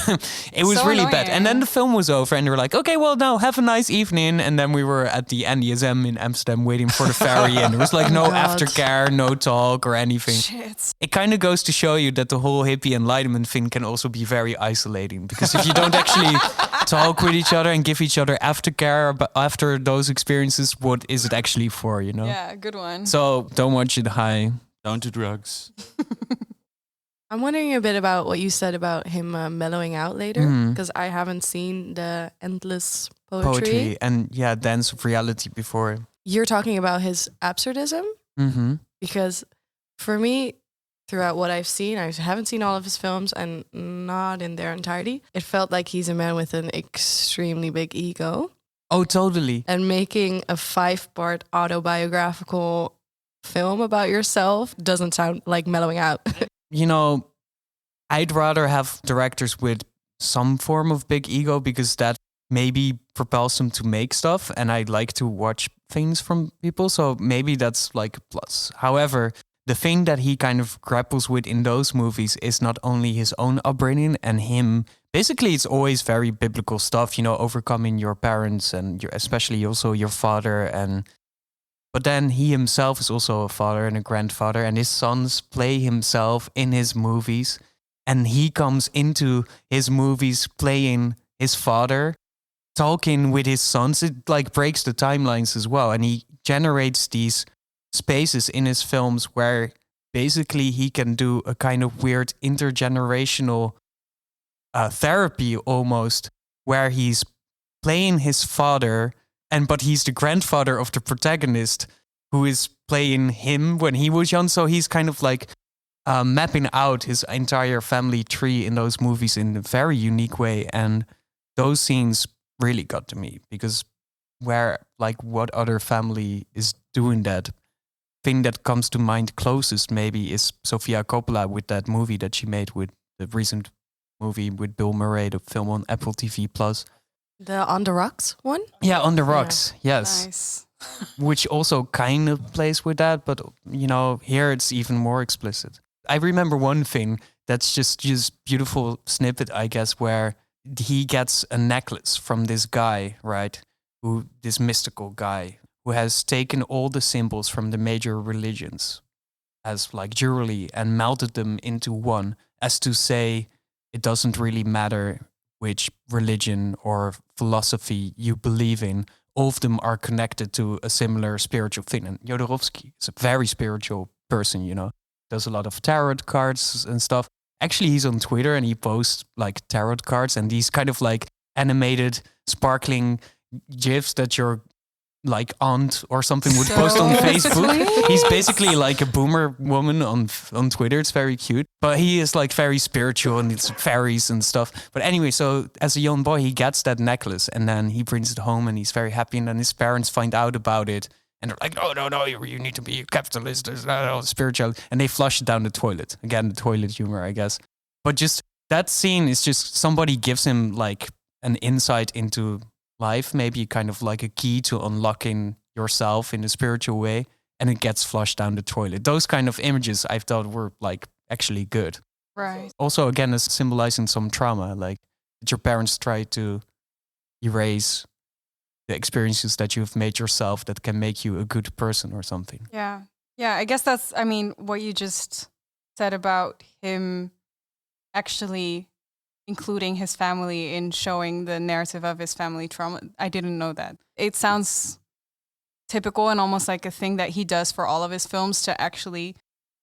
It was so really bad. And then the film was over and they were like, okay, well, now have a nice evening. And then we were at the NDSM in Amsterdam waiting for the ferry. And there was like no aftercare, no talk or anything. Shit. It kind of goes to show you that the whole hippie enlightenment thing can also be very isolating. Because if you don't actually talk with each other and give each other aftercare after those experiences, what is it actually for, Yeah, good one. So don't watch it high. Don't do drugs. I'm wondering a bit about what you said about him mellowing out later, because I haven't seen the Endless Poetry. And Dance of Reality before. You're talking about his absurdism? Mm-hmm. Because for me, throughout what I've seen, I haven't seen all of his films and not in their entirety. It felt like he's a man with an extremely big ego. Oh, totally. And making a 5-part autobiographical film about yourself doesn't sound like mellowing out. I'd rather have directors with some form of big ego because that maybe propels them to make stuff. And I like to watch things from people. So maybe that's like a plus. However, the thing that he kind of grapples with in those movies is not only his own upbringing and him. Basically, it's always very biblical stuff, overcoming your parents and especially also your father. But then he himself is also a father and a grandfather, and his sons play himself in his movies. And he comes into his movies playing his father, talking with his sons. It like breaks the timelines as well. And he generates these spaces in his films where basically he can do a kind of weird intergenerational therapy almost, where he's playing his father, but he's the grandfather of the protagonist who is playing him when he was young. So he's kind of like mapping out his entire family tree in those movies in a very unique way. And those scenes really got to me because what other family is doing that? Thing that comes to mind closest maybe is Sofia Coppola with that movie that she made with the recent movie with Bill Murray, the film on Apple TV Plus. The On the Rocks one? Yeah, On the Rocks, yes. Nice. Which also kind of plays with that, but here it's even more explicit. I remember one thing that's just beautiful snippet, I guess, where he gets a necklace from this guy, right? This mystical guy who has taken all the symbols from the major religions as like jewelry and melted them into one, as to say it doesn't really matter which religion or philosophy you believe in. All of them are connected to a similar spiritual thing. And Jodorowsky is a very spiritual person, does a lot of tarot cards and stuff. Actually, he's on Twitter and he posts like tarot cards and these kind of like animated, sparkling GIFs that your like aunt or something would post on Facebook. Sweet. He's basically like a boomer woman on Twitter. It's very cute. But he is like very spiritual and it's fairies and stuff. But anyway, so as a young boy, he gets that necklace and then he brings it home and he's very happy. And then his parents find out about it. And they're like, no, you need to be a capitalist. There's no spiritual. And they flush it down the toilet. Again, the toilet humor, I guess. But just that scene is just somebody gives him like an insight into life, maybe kind of like a key to unlocking yourself in a spiritual way. And it gets flushed down the toilet. Those kind of images I thought were like actually good. Right. Also, again, as symbolizing some trauma, like that your parents try to erase the experiences that you've made yourself that can make you a good person or something. Yeah. Yeah, I guess that's, what you just said about him actually including his family in showing the narrative of his family trauma. I didn't know that. It sounds typical and almost like a thing that he does for all of his films to actually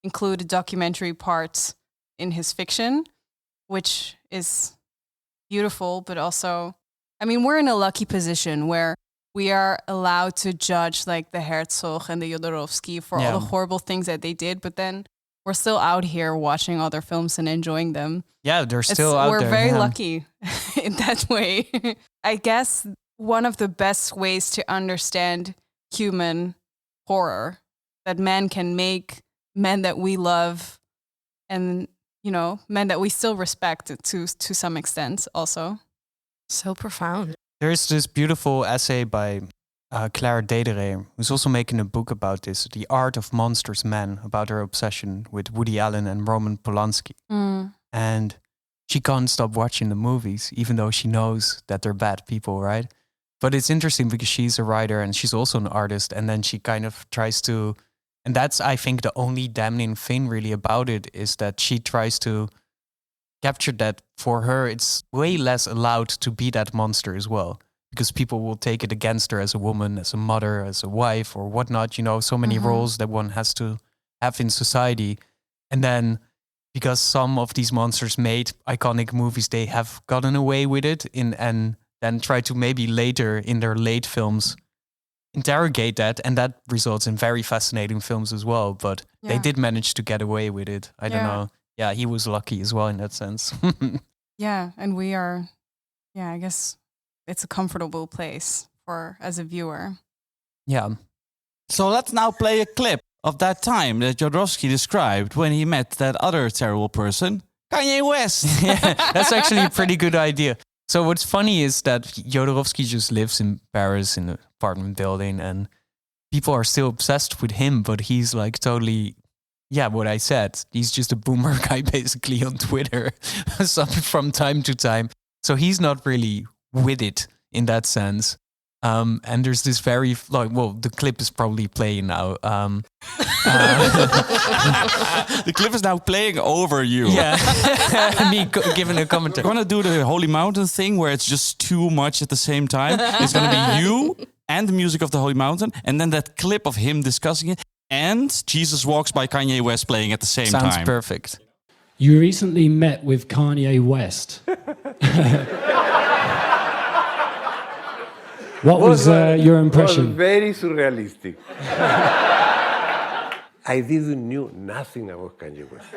include documentary parts in his fiction, which is beautiful, but also, we're in a lucky position where we are allowed to judge like the Herzog and the Jodorowsky for all the horrible things that they did, but then we're still out here watching other films and enjoying them. Yeah, they're still out there. We're very yeah. lucky in that way. I guess one of the best ways to understand human horror that men can make, men that we love, and, men that we still respect to some extent also. So profound. There's this beautiful essay by Claire Dederet, who's also making a book about this, The Art of Monsters Men, about her obsession with Woody Allen and Roman Polanski. And she can't stop watching the movies, even though she knows that they're bad people, right? But it's interesting because she's a writer and she's also an artist. And then she kind of tries to, and that's, I think, the only damning thing really about it is that she tries to capture that for her, it's way less allowed to be that monster as well. Because people will take it against her as a woman, as a mother, as a wife or whatnot, so many roles that one has to have in society. And then because some of these monsters made iconic movies, they have gotten away with it and then try to maybe later in their late films interrogate that. And that results in very fascinating films as well. But they did manage to get away with it. I don't know. Yeah, he was lucky as well in that sense. Yeah, and we are, I guess it's a comfortable place as a viewer. Yeah. So let's now play a clip of that time that Jodorowsky described when he met that other terrible person, Kanye West. Yeah, that's actually a pretty good idea. So what's funny is that Jodorowsky just lives in Paris in an apartment building and people are still obsessed with him, but he's like totally, what I said. He's just a boomer guy basically on Twitter from time to time. So he's not really with it in that sense. And there's this very, the clip is probably playing now. The clip is now playing over you. Yeah, me giving a commentary. We're going to do the Holy Mountain thing where it's just too much at the same time. It's going to be you and the music of the Holy Mountain, and then that clip of him discussing it, and Jesus Walks by Kanye West playing at the same time. Sounds perfect. You recently met with Kanye West. What was your impression? Was very surrealistic. I didn't know nothing about Kanye West.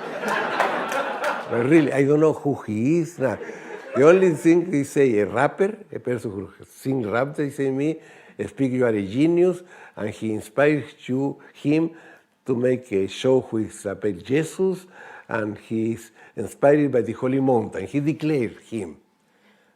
But really, I don't know who he is. Nah. The only thing they say, a rapper, a person who sings rap, they say me, speak you are a genius, and he inspires him to make a show with about Jesus, and he is inspired by the Holy Mountain. He declared him.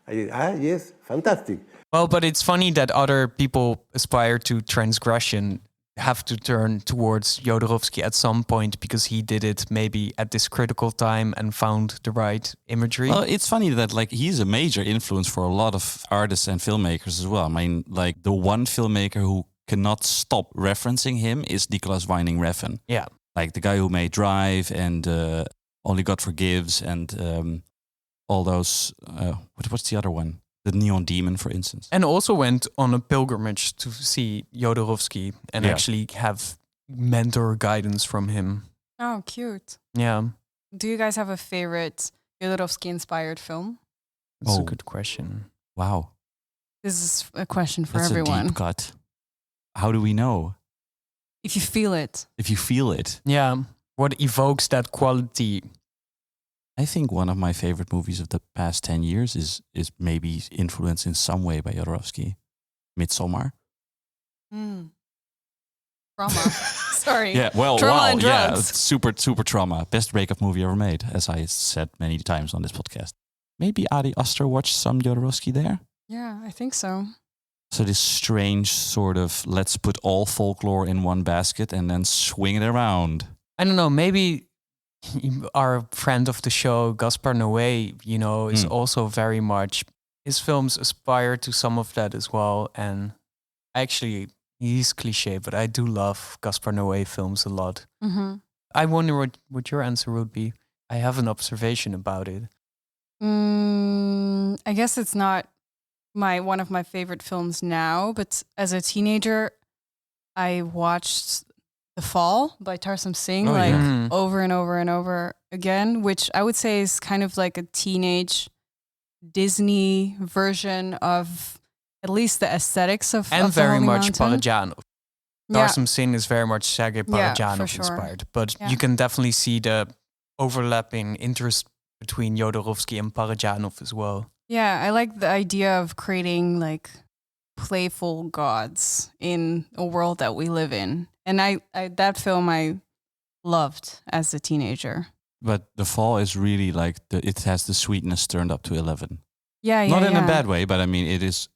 Yes, fantastic. Well, but it's funny that other people aspire to transgression have to turn towards Jodorowsky at some point because he did it maybe at this critical time and found the right imagery. Well, it's funny that he's a major influence for a lot of artists and filmmakers as well. I mean, the one filmmaker who cannot stop referencing him is Nicolas Winding Refn. Yeah. like the guy who made Drive and Only God Forgives and all those. What's the other one? The Neon Demon, for instance. And also went on a pilgrimage to see Jodorowsky and actually have mentor guidance from him. Oh, cute. Yeah. Do you guys have a favorite Jodorowsky-inspired film? That's a good question. Wow. This is a question for That's everyone. a deep cut. How do we know? If you feel it. If you feel it. Yeah. What evokes that quality? I think one of my favorite movies of the past 10 years is maybe influenced in some way by Jodorowsky. Midsommar. Trauma. Sorry. Yeah, well, trauma wow. and Yeah, drugs. it's super trauma. Best breakup movie ever made, as I said many times on this podcast. Maybe Ari Aster watched some Jodorowsky there? Yeah, I think so. So this strange sort of, let's put all folklore in one basket and then swing it around. I don't know, maybe our friend of the show, Gaspar Noé, is also very much, his films aspire to some of that as well. And actually, he's cliche, but I do love Gaspar Noé films a lot. Mm-hmm. I wonder what your answer would be. I have an observation about it. I guess it's not one of my favorite films now, but as a teenager, I watched The Fall by Tarsem Singh over and over and over again, which I would say is kind of like a teenage Disney version of at least the aesthetics of And of the very Holy much Mountain. Parajanov. Yeah. Tarsem Singh is very much Sergei Parajanov sure. inspired, but Yeah. you can definitely see the overlapping interest between Jodorowsky and Parajanov as well. Yeah, I like the idea of creating like playful gods in a world that we live in. And I that film I loved as a teenager. But The Fall is really like, it has the sweetness turned up to 11. Yeah, Not in a bad way, but I mean,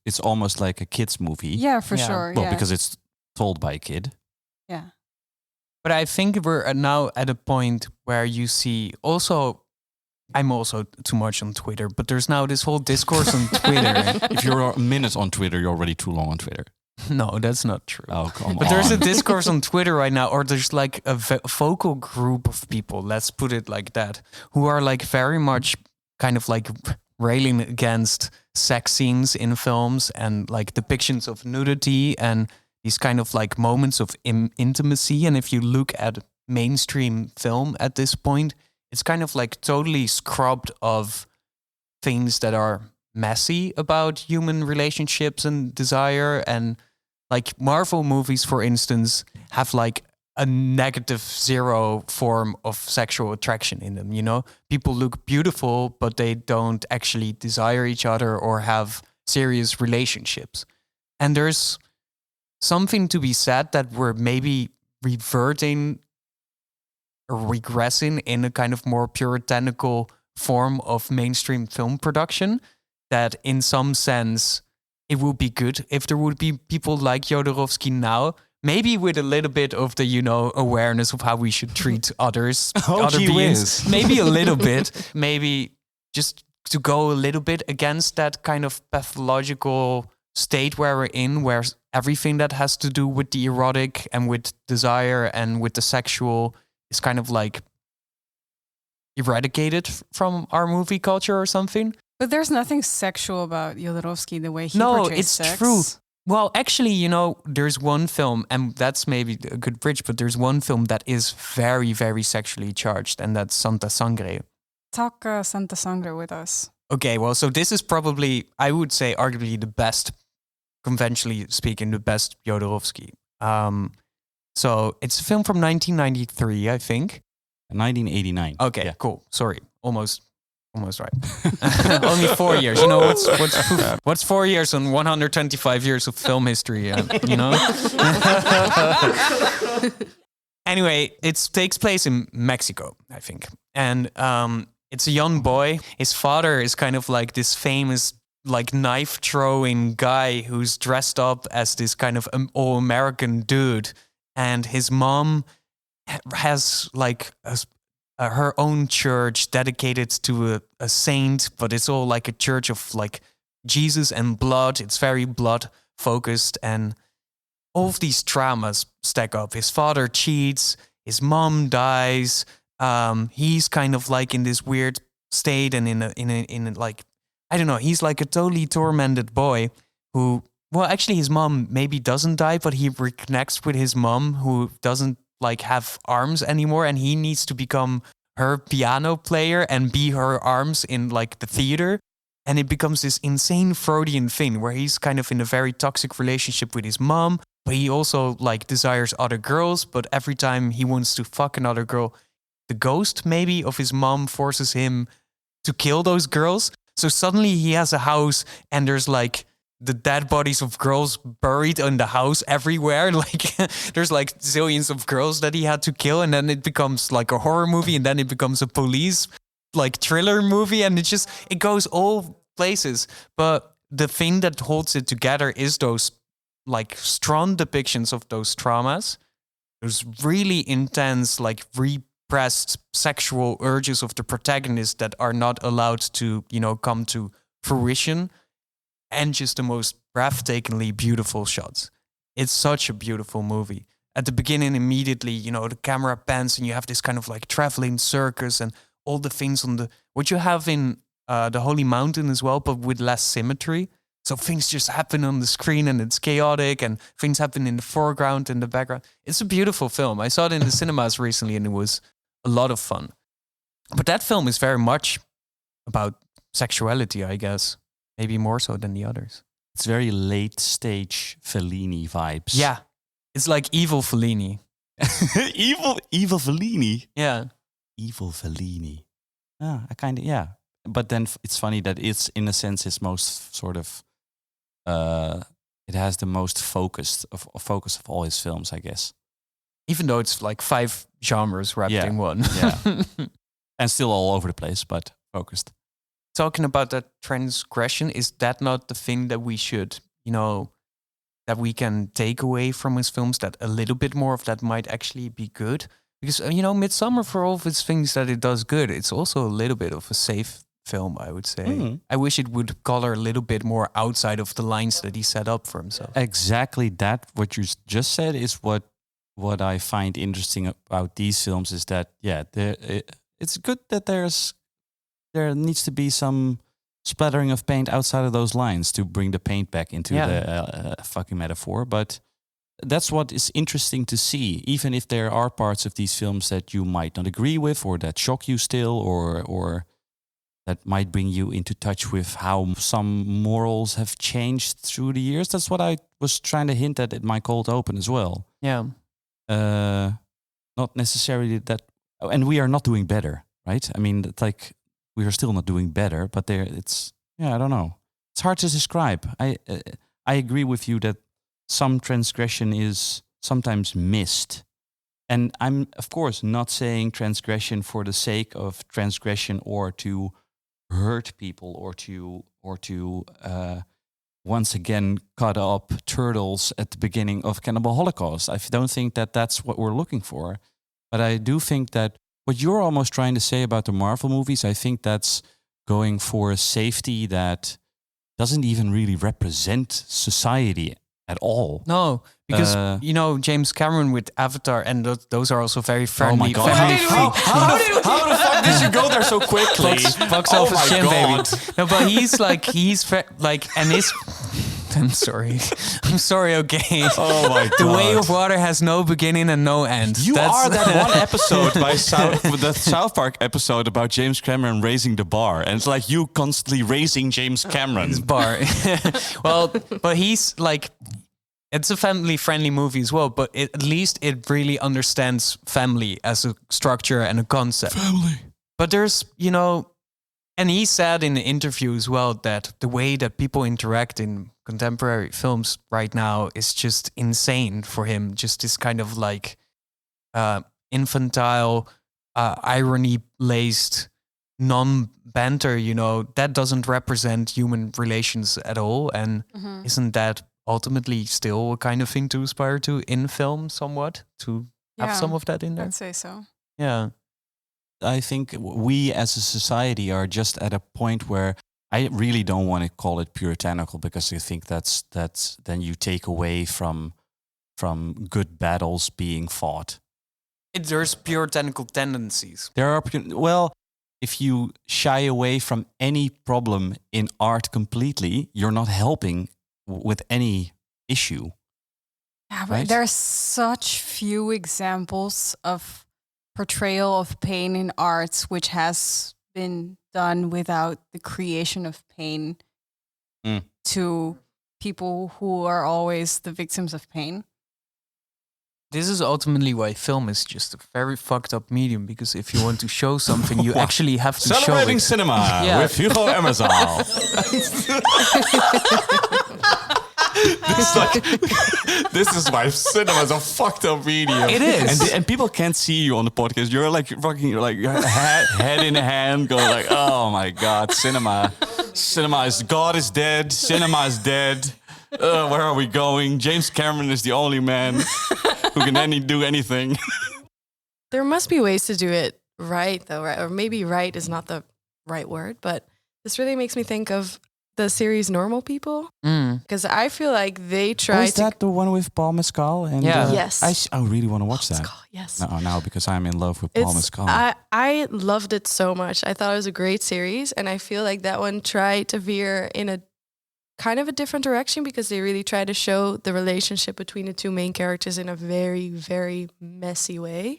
it's almost like a kid's movie. Yeah, for sure. Well, yeah. because it's told by a kid. Yeah. But I think we're now at a point where you see also, I'm also too much on Twitter, but there's now this whole discourse on Twitter. If you're a minute on Twitter, you're already too long on Twitter. No, that's not true. Oh, come But on. there's a discourse on Twitter right now, or there's like a vocal group of people, let's put it like that, who are like very much kind of like railing against sex scenes in films and like depictions of nudity and these kind of like moments of intimacy. And if you look at mainstream film at this point, it's kind of like totally scrubbed of things that are messy about human relationships and desire. And like Marvel movies, for instance, have like a -0 form of sexual attraction in them, People look beautiful, but they don't actually desire each other or have serious relationships. And there's something to be said that we're maybe reverting or regressing in a kind of more puritanical form of mainstream film production, that in some sense it would be good if there would be people like Jodorowsky now, maybe with a little bit of the, awareness of how we should treat others, other beings. Maybe a little bit, maybe just to go a little bit against that kind of pathological state where we're in, where everything that has to do with the erotic and with desire and with the sexual is kind of like eradicated from our movie culture or something. But there's nothing sexual about Jodorowsky the way he No, portrays it's sex. true. Well, actually, there's one film, and that's maybe a good bridge, but there's one film that is very, very sexually charged, and that's Santa Sangre. Talk Santa Sangre with us. Okay, well, so this is probably, I would say, arguably the best, conventionally speaking, the best Jodorowsky. So it's a film from 1993, I think. 1989. Okay, Yeah. cool. Sorry, almost right. Only 4 years. What's 4 years on 125 years of film history? Anyway, it takes place in Mexico, I think, and it's a young boy. His father is kind of like this famous, like knife throwing guy who's dressed up as this kind of all-American dude, and his mom has like her own church dedicated to a saint, but it's all like a church of like Jesus and blood. It's very blood focused, and all of these traumas stack up. His father cheats. his mom dies. He's kind of like in this weird state and in a like, I don't know, he's like a totally tormented boy who, well, actually his mom maybe doesn't die, but he reconnects with his mom who doesn't like have arms anymore, and he needs to become her piano player and be her arms in like the theater. And it becomes this insane Freudian thing where he's kind of in a very toxic relationship with his mom, but he also like desires other girls. But every time he wants to fuck another girl, the ghost maybe of his mom forces him to kill those girls. So suddenly he has a house and there's like the dead bodies of girls buried in the house everywhere. Like there's like zillions of girls that he had to kill. And then it becomes like a horror movie, and then it becomes a police like thriller movie. And it goes all places. But the thing that holds it together is those like strong depictions of those traumas, those really intense, like repressed sexual urges of the protagonist that are not allowed to, come to fruition, and just the most breathtakingly beautiful shots. It's such a beautiful movie. At the beginning, immediately, the camera pans and you have this kind of like traveling circus and all the things what you have in the Holy Mountain as well, but with less symmetry. So things just happen on the screen and it's chaotic, and things happen in the foreground and the background. It's a beautiful film. I saw it in the cinemas recently and it was a lot of fun. But that film is very much about sexuality, I guess. Maybe more so than the others. It's very late stage Fellini vibes. Yeah. It's like evil Fellini. evil Fellini? Yeah. Evil Fellini. Yeah. But then it's funny that it's, in a sense, his most sort of... it has the most focus of all his films, I guess. Even though it's like 5 genres wrapped in one. Yeah. And still all over the place, but focused. Talking about that transgression, is that not the thing that we should, that we can take away from his films, that a little bit more of that might actually be good? Because, Midsommar, for all of its things that it does good, it's also a little bit of a safe film, I would say. Mm. I wish it would color a little bit more outside of the lines that he set up for himself. Exactly that. What you just said is what I find interesting about these films is that, it's good that there needs to be some splattering of paint outside of those lines to bring the paint back into the fucking metaphor. But that's what is interesting to see, even if there are parts of these films that you might not agree with, or that shock you still, or that might bring you into touch with how some morals have changed through the years. That's what I was trying to hint at in my cold open as well. Yeah. Not necessarily that, and we are not doing better, right? I mean, it's like, we are still not doing better, but I don't know. It's hard to describe. I agree with you that some transgression is sometimes missed. And I'm, of course, not saying transgression for the sake of transgression or to hurt people or to once again cut up turtles at the beginning of Cannibal Holocaust. I don't think that that's what we're looking for. But I do think that what you're almost trying to say about the Marvel movies, I think that's going for a safety that doesn't even really represent society at all. No, because, James Cameron with Avatar, and those are also very friendly. Oh my God. How the fuck did you go there so quickly? Box office chin, baby. No, but and his... I'm sorry, okay. Oh my God. The Way of Water has no beginning and no end. Are that one episode the South Park episode about James Cameron raising the bar. And it's like you constantly raising James Cameron. His bar. Well, but he's like, it's a family-friendly movie as well, but at least it really understands family as a structure and a concept. Family. But there's, and he said in the interview as well that the way that people interact in contemporary films right now is just insane for him. Just this kind of like infantile, irony-laced, non-banter, that doesn't represent human relations at all. And isn't that ultimately still a kind of thing to aspire to in film somewhat? To have some of that in there? I'd say so. Yeah. I think we as a society are just at a point where I really don't want to call it puritanical, because I think that's then you take away from good battles being fought. There's puritanical tendencies. There are, well, if you shy away from any problem in art completely, you're not helping with any issue. Yeah, but right? there are such few examples of portrayal of pain in arts which has been done without the creation of pain to people who are always the victims of pain. This is ultimately why film is just a very fucked up medium, because if you want to show something, you actually have to show it. Celebrating cinema with Hugo Emersal. This is why cinema is a fucked up medium. It is, and people can't see you on the podcast. You're like fucking, you're like head in hand, going like, oh my god, cinema is God is dead. Cinema is dead. Where are we going? James Cameron is the only man who can do anything. There must be ways to do it right, though, right? Or maybe right is not the right word, but this really makes me think of the series Normal People, because I feel like they try is that the one with Paul Mescal? And, yes. I really want to watch that. Mescal, yes. No, because I'm in love with Paul Mescal. I loved it so much. I thought it was a great series, and I feel like that one tried to veer in a kind of a different direction, because they really try to show the relationship between the two main characters in a very, very messy way.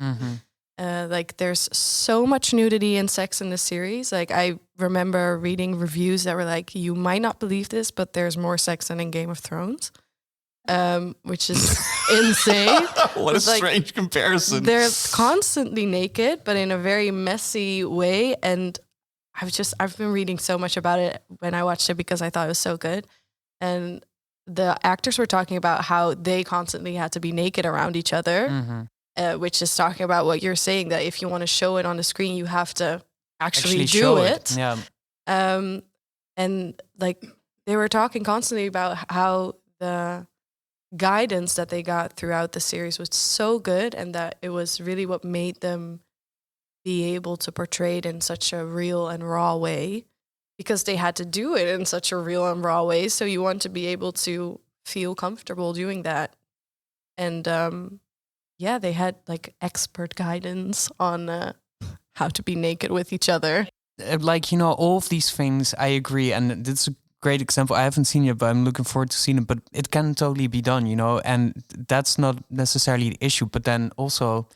Like there's so much nudity and sex in the series. Like I remember reading reviews that were like, you might not believe this, but there's more sex than in Game of Thrones, which is insane. What a strange comparison. They're constantly naked, but in a very messy way. And I've been reading so much about it when I watched it because I thought it was so good. And the actors were talking about how they constantly had to be naked around each other. Which is talking about what you're saying, that if you want to show it on the screen, you have to actually do it. Yeah. And like they were talking constantly about how the guidance that they got throughout the series was so good, and that it was really what made them be able to portray it in such a real and raw way, because they had to do it in such a real and raw way. So you want to be able to feel comfortable doing that. And yeah, they had like expert guidance on how to be naked with each other. Like, you know, all of these things, I agree. And it's a great example. I haven't seen it, but I'm looking forward to seeing it. But it can totally be done, you know, and that's not necessarily the issue. But then also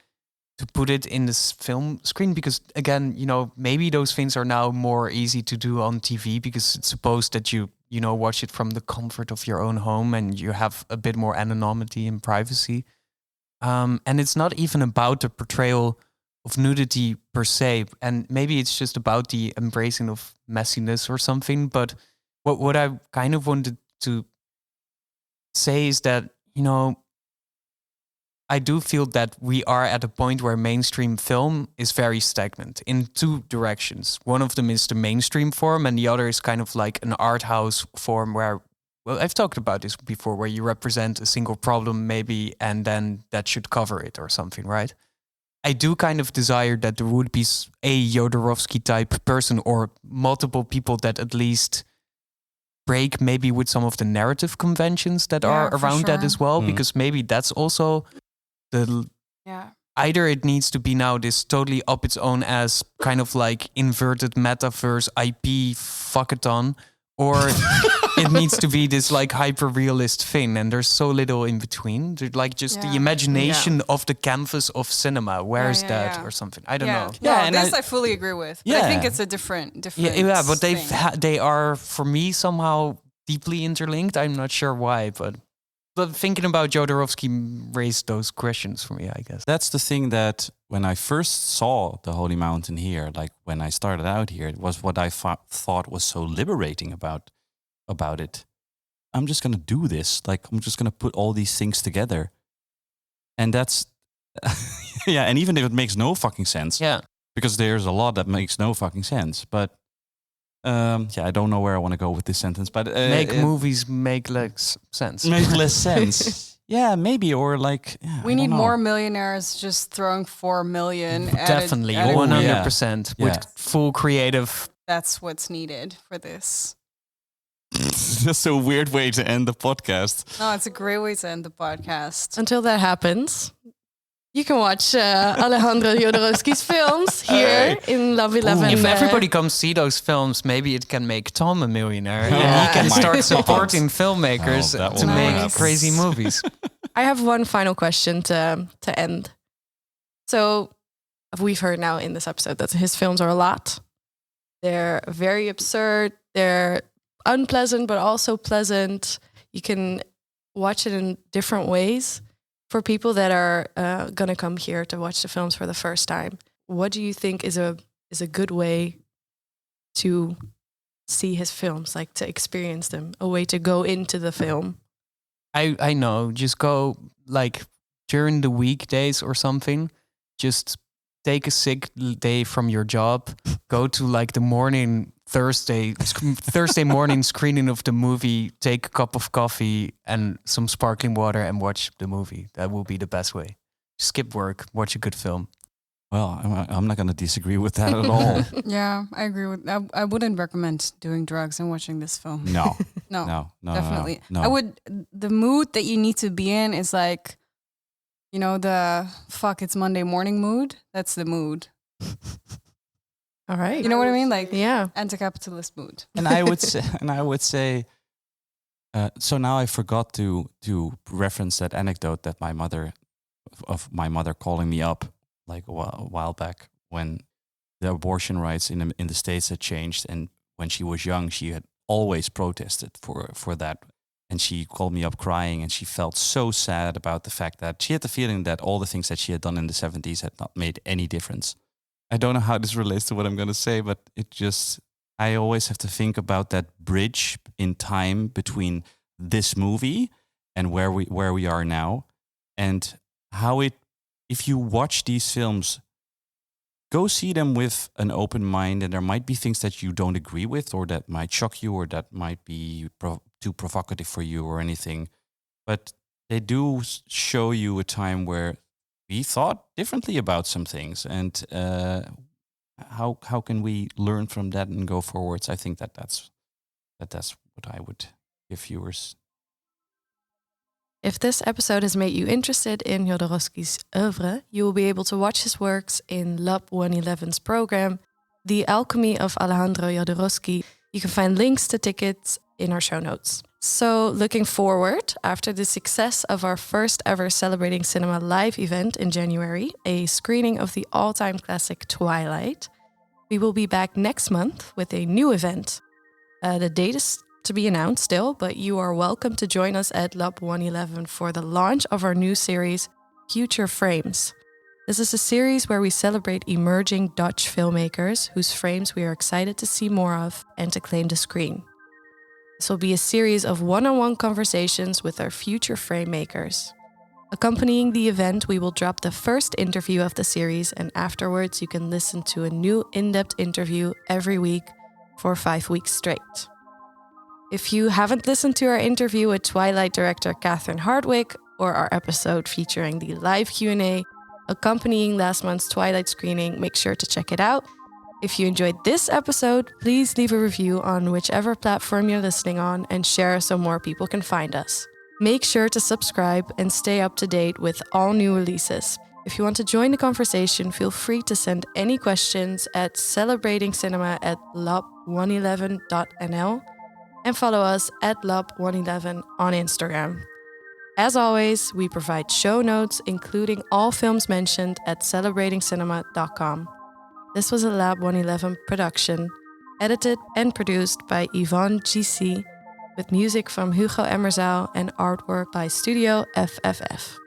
to put it in this film screen, because again, you know, maybe those things are now more easy to do on TV, because it's supposed that you know, watch it from the comfort of your own home and you have a bit more anonymity and privacy. And it's not even about the portrayal of nudity per se, and maybe it's just about the embracing of messiness or something. But what I kind of wanted to say is that, you know, I do feel that we are at a point where mainstream film is very stagnant in two directions. One of them is the mainstream form, and the other is kind of like an art house form where, well, I've talked about this before, where you represent a single problem maybe, and then that should cover it or something, right? I do kind of desire that there would be a Jodorowsky type person, or multiple people that at least break maybe with some of the narrative conventions that are around that as well, because maybe that's also either it needs to be now this totally up its own as kind of like inverted metaverse IP fuckathon, or it needs to be this like hyper realist thing, and there's so little in between. There's like just the imagination of the canvas of cinema. Where's that or something? I don't know. Yeah, and I fully agree with. But I think it's a different. Yeah, but they are for me somehow deeply interlinked. I'm not sure why, but thinking about Jodorowsky raised those questions for me, I guess. That's the thing that when I first saw the Holy Mountain here, like when I started out here, it was what I thought was so liberating about it. I'm just going to do this. Like, I'm just going to put all these things together. And that's, yeah, and even if it makes no fucking sense. Yeah. Because there's a lot that makes no fucking sense. But, I don't know where I want to go with this sentence. But movies make less sense. Make less sense. Yeah, maybe, or like... Yeah, we need more millionaires just throwing 4 million Definitely, 100%. With full creative... That's what's needed for this. That's a weird way to end the podcast. No, it's a great way to end the podcast. Until that happens, You can watch Alejandro Jodorowsky's films here in Love 11. If everybody comes see those films, maybe it can make Tom a millionaire. And he can start supporting filmmakers to make crazy movies. I have one final question to end. So we've heard now in this episode that his films are a lot. They're very absurd. They're unpleasant, but also pleasant. You can watch it in different ways. For people that are going to come here to watch the films for the first time, what do you think is a good way to see his films, like to experience them, a way to go into the film? I know, just go like during the weekdays or something, just take a sick day from your job, go to like the morning Thursday morning screening of the movie, take a cup of coffee and some sparkling water and watch the movie. That will be the best way. Skip work, watch a good film. Well, I'm not going to disagree with that at all. Yeah, I agree with that. I wouldn't recommend doing drugs and watching this film. No, no, definitely. No. I would. The mood that you need to be in is like, the it's Monday morning mood. That's the mood. All right. You know what I mean? Like, yeah, anti-capitalist mood. And I would say, so now I forgot to reference that anecdote that my mother calling me up like a while back when the abortion rights in the States had changed, and when she was young, she had always protested for that. And she called me up crying, and she felt so sad about the fact that she had the feeling that all the things that she had done in the 70s had not made any difference. I don't know how this relates to what I'm going to say, but I always have to think about that bridge in time between this movie and where we are now, and how if you watch these films, go see them with an open mind, and there might be things that you don't agree with, or that might shock you, or that might be too provocative for you or anything, but they do show you a time where we thought differently about some things, and how can we learn from that and go forwards? I think that's what I would give viewers. If this episode has made you interested in Jodorowsky's oeuvre, you will be able to watch his works in Lab 111's program, The Alchemy of Alejandro Jodorowsky. You can find links to tickets in our show notes. So looking forward, after the success of our first ever Celebrating Cinema live event in January, a screening of the all-time classic Twilight, we will be back next month with a new event. The date is to be announced still, but you are welcome to join us at Lab 111 for the launch of our new series, Future Frames. This is a series where we celebrate emerging Dutch filmmakers whose frames we are excited to see more of and to claim the screen. This will be a series of one-on-one conversations with our future frame makers. Accompanying the event, we will drop the first interview of the series, and afterwards you can listen to a new in-depth interview every week for 5 weeks straight. If you haven't listened to our interview with Twilight director Catherine Hardwicke or our episode featuring the live Q&A accompanying last month's Twilight screening, make sure to check it out. If you enjoyed this episode, please leave a review on whichever platform you're listening on and share so more people can find us. Make sure to subscribe and stay up to date with all new releases. If you want to join the conversation, feel free to send any questions at celebratingcinema@lab111.nl and follow us at lab111 on Instagram. As always, we provide show notes, including all films mentioned at celebratingcinema.com. This was a Lab 111 production, edited and produced by Yvonne GC, with music from Hugo Emmerzaal and artwork by Studio FFF.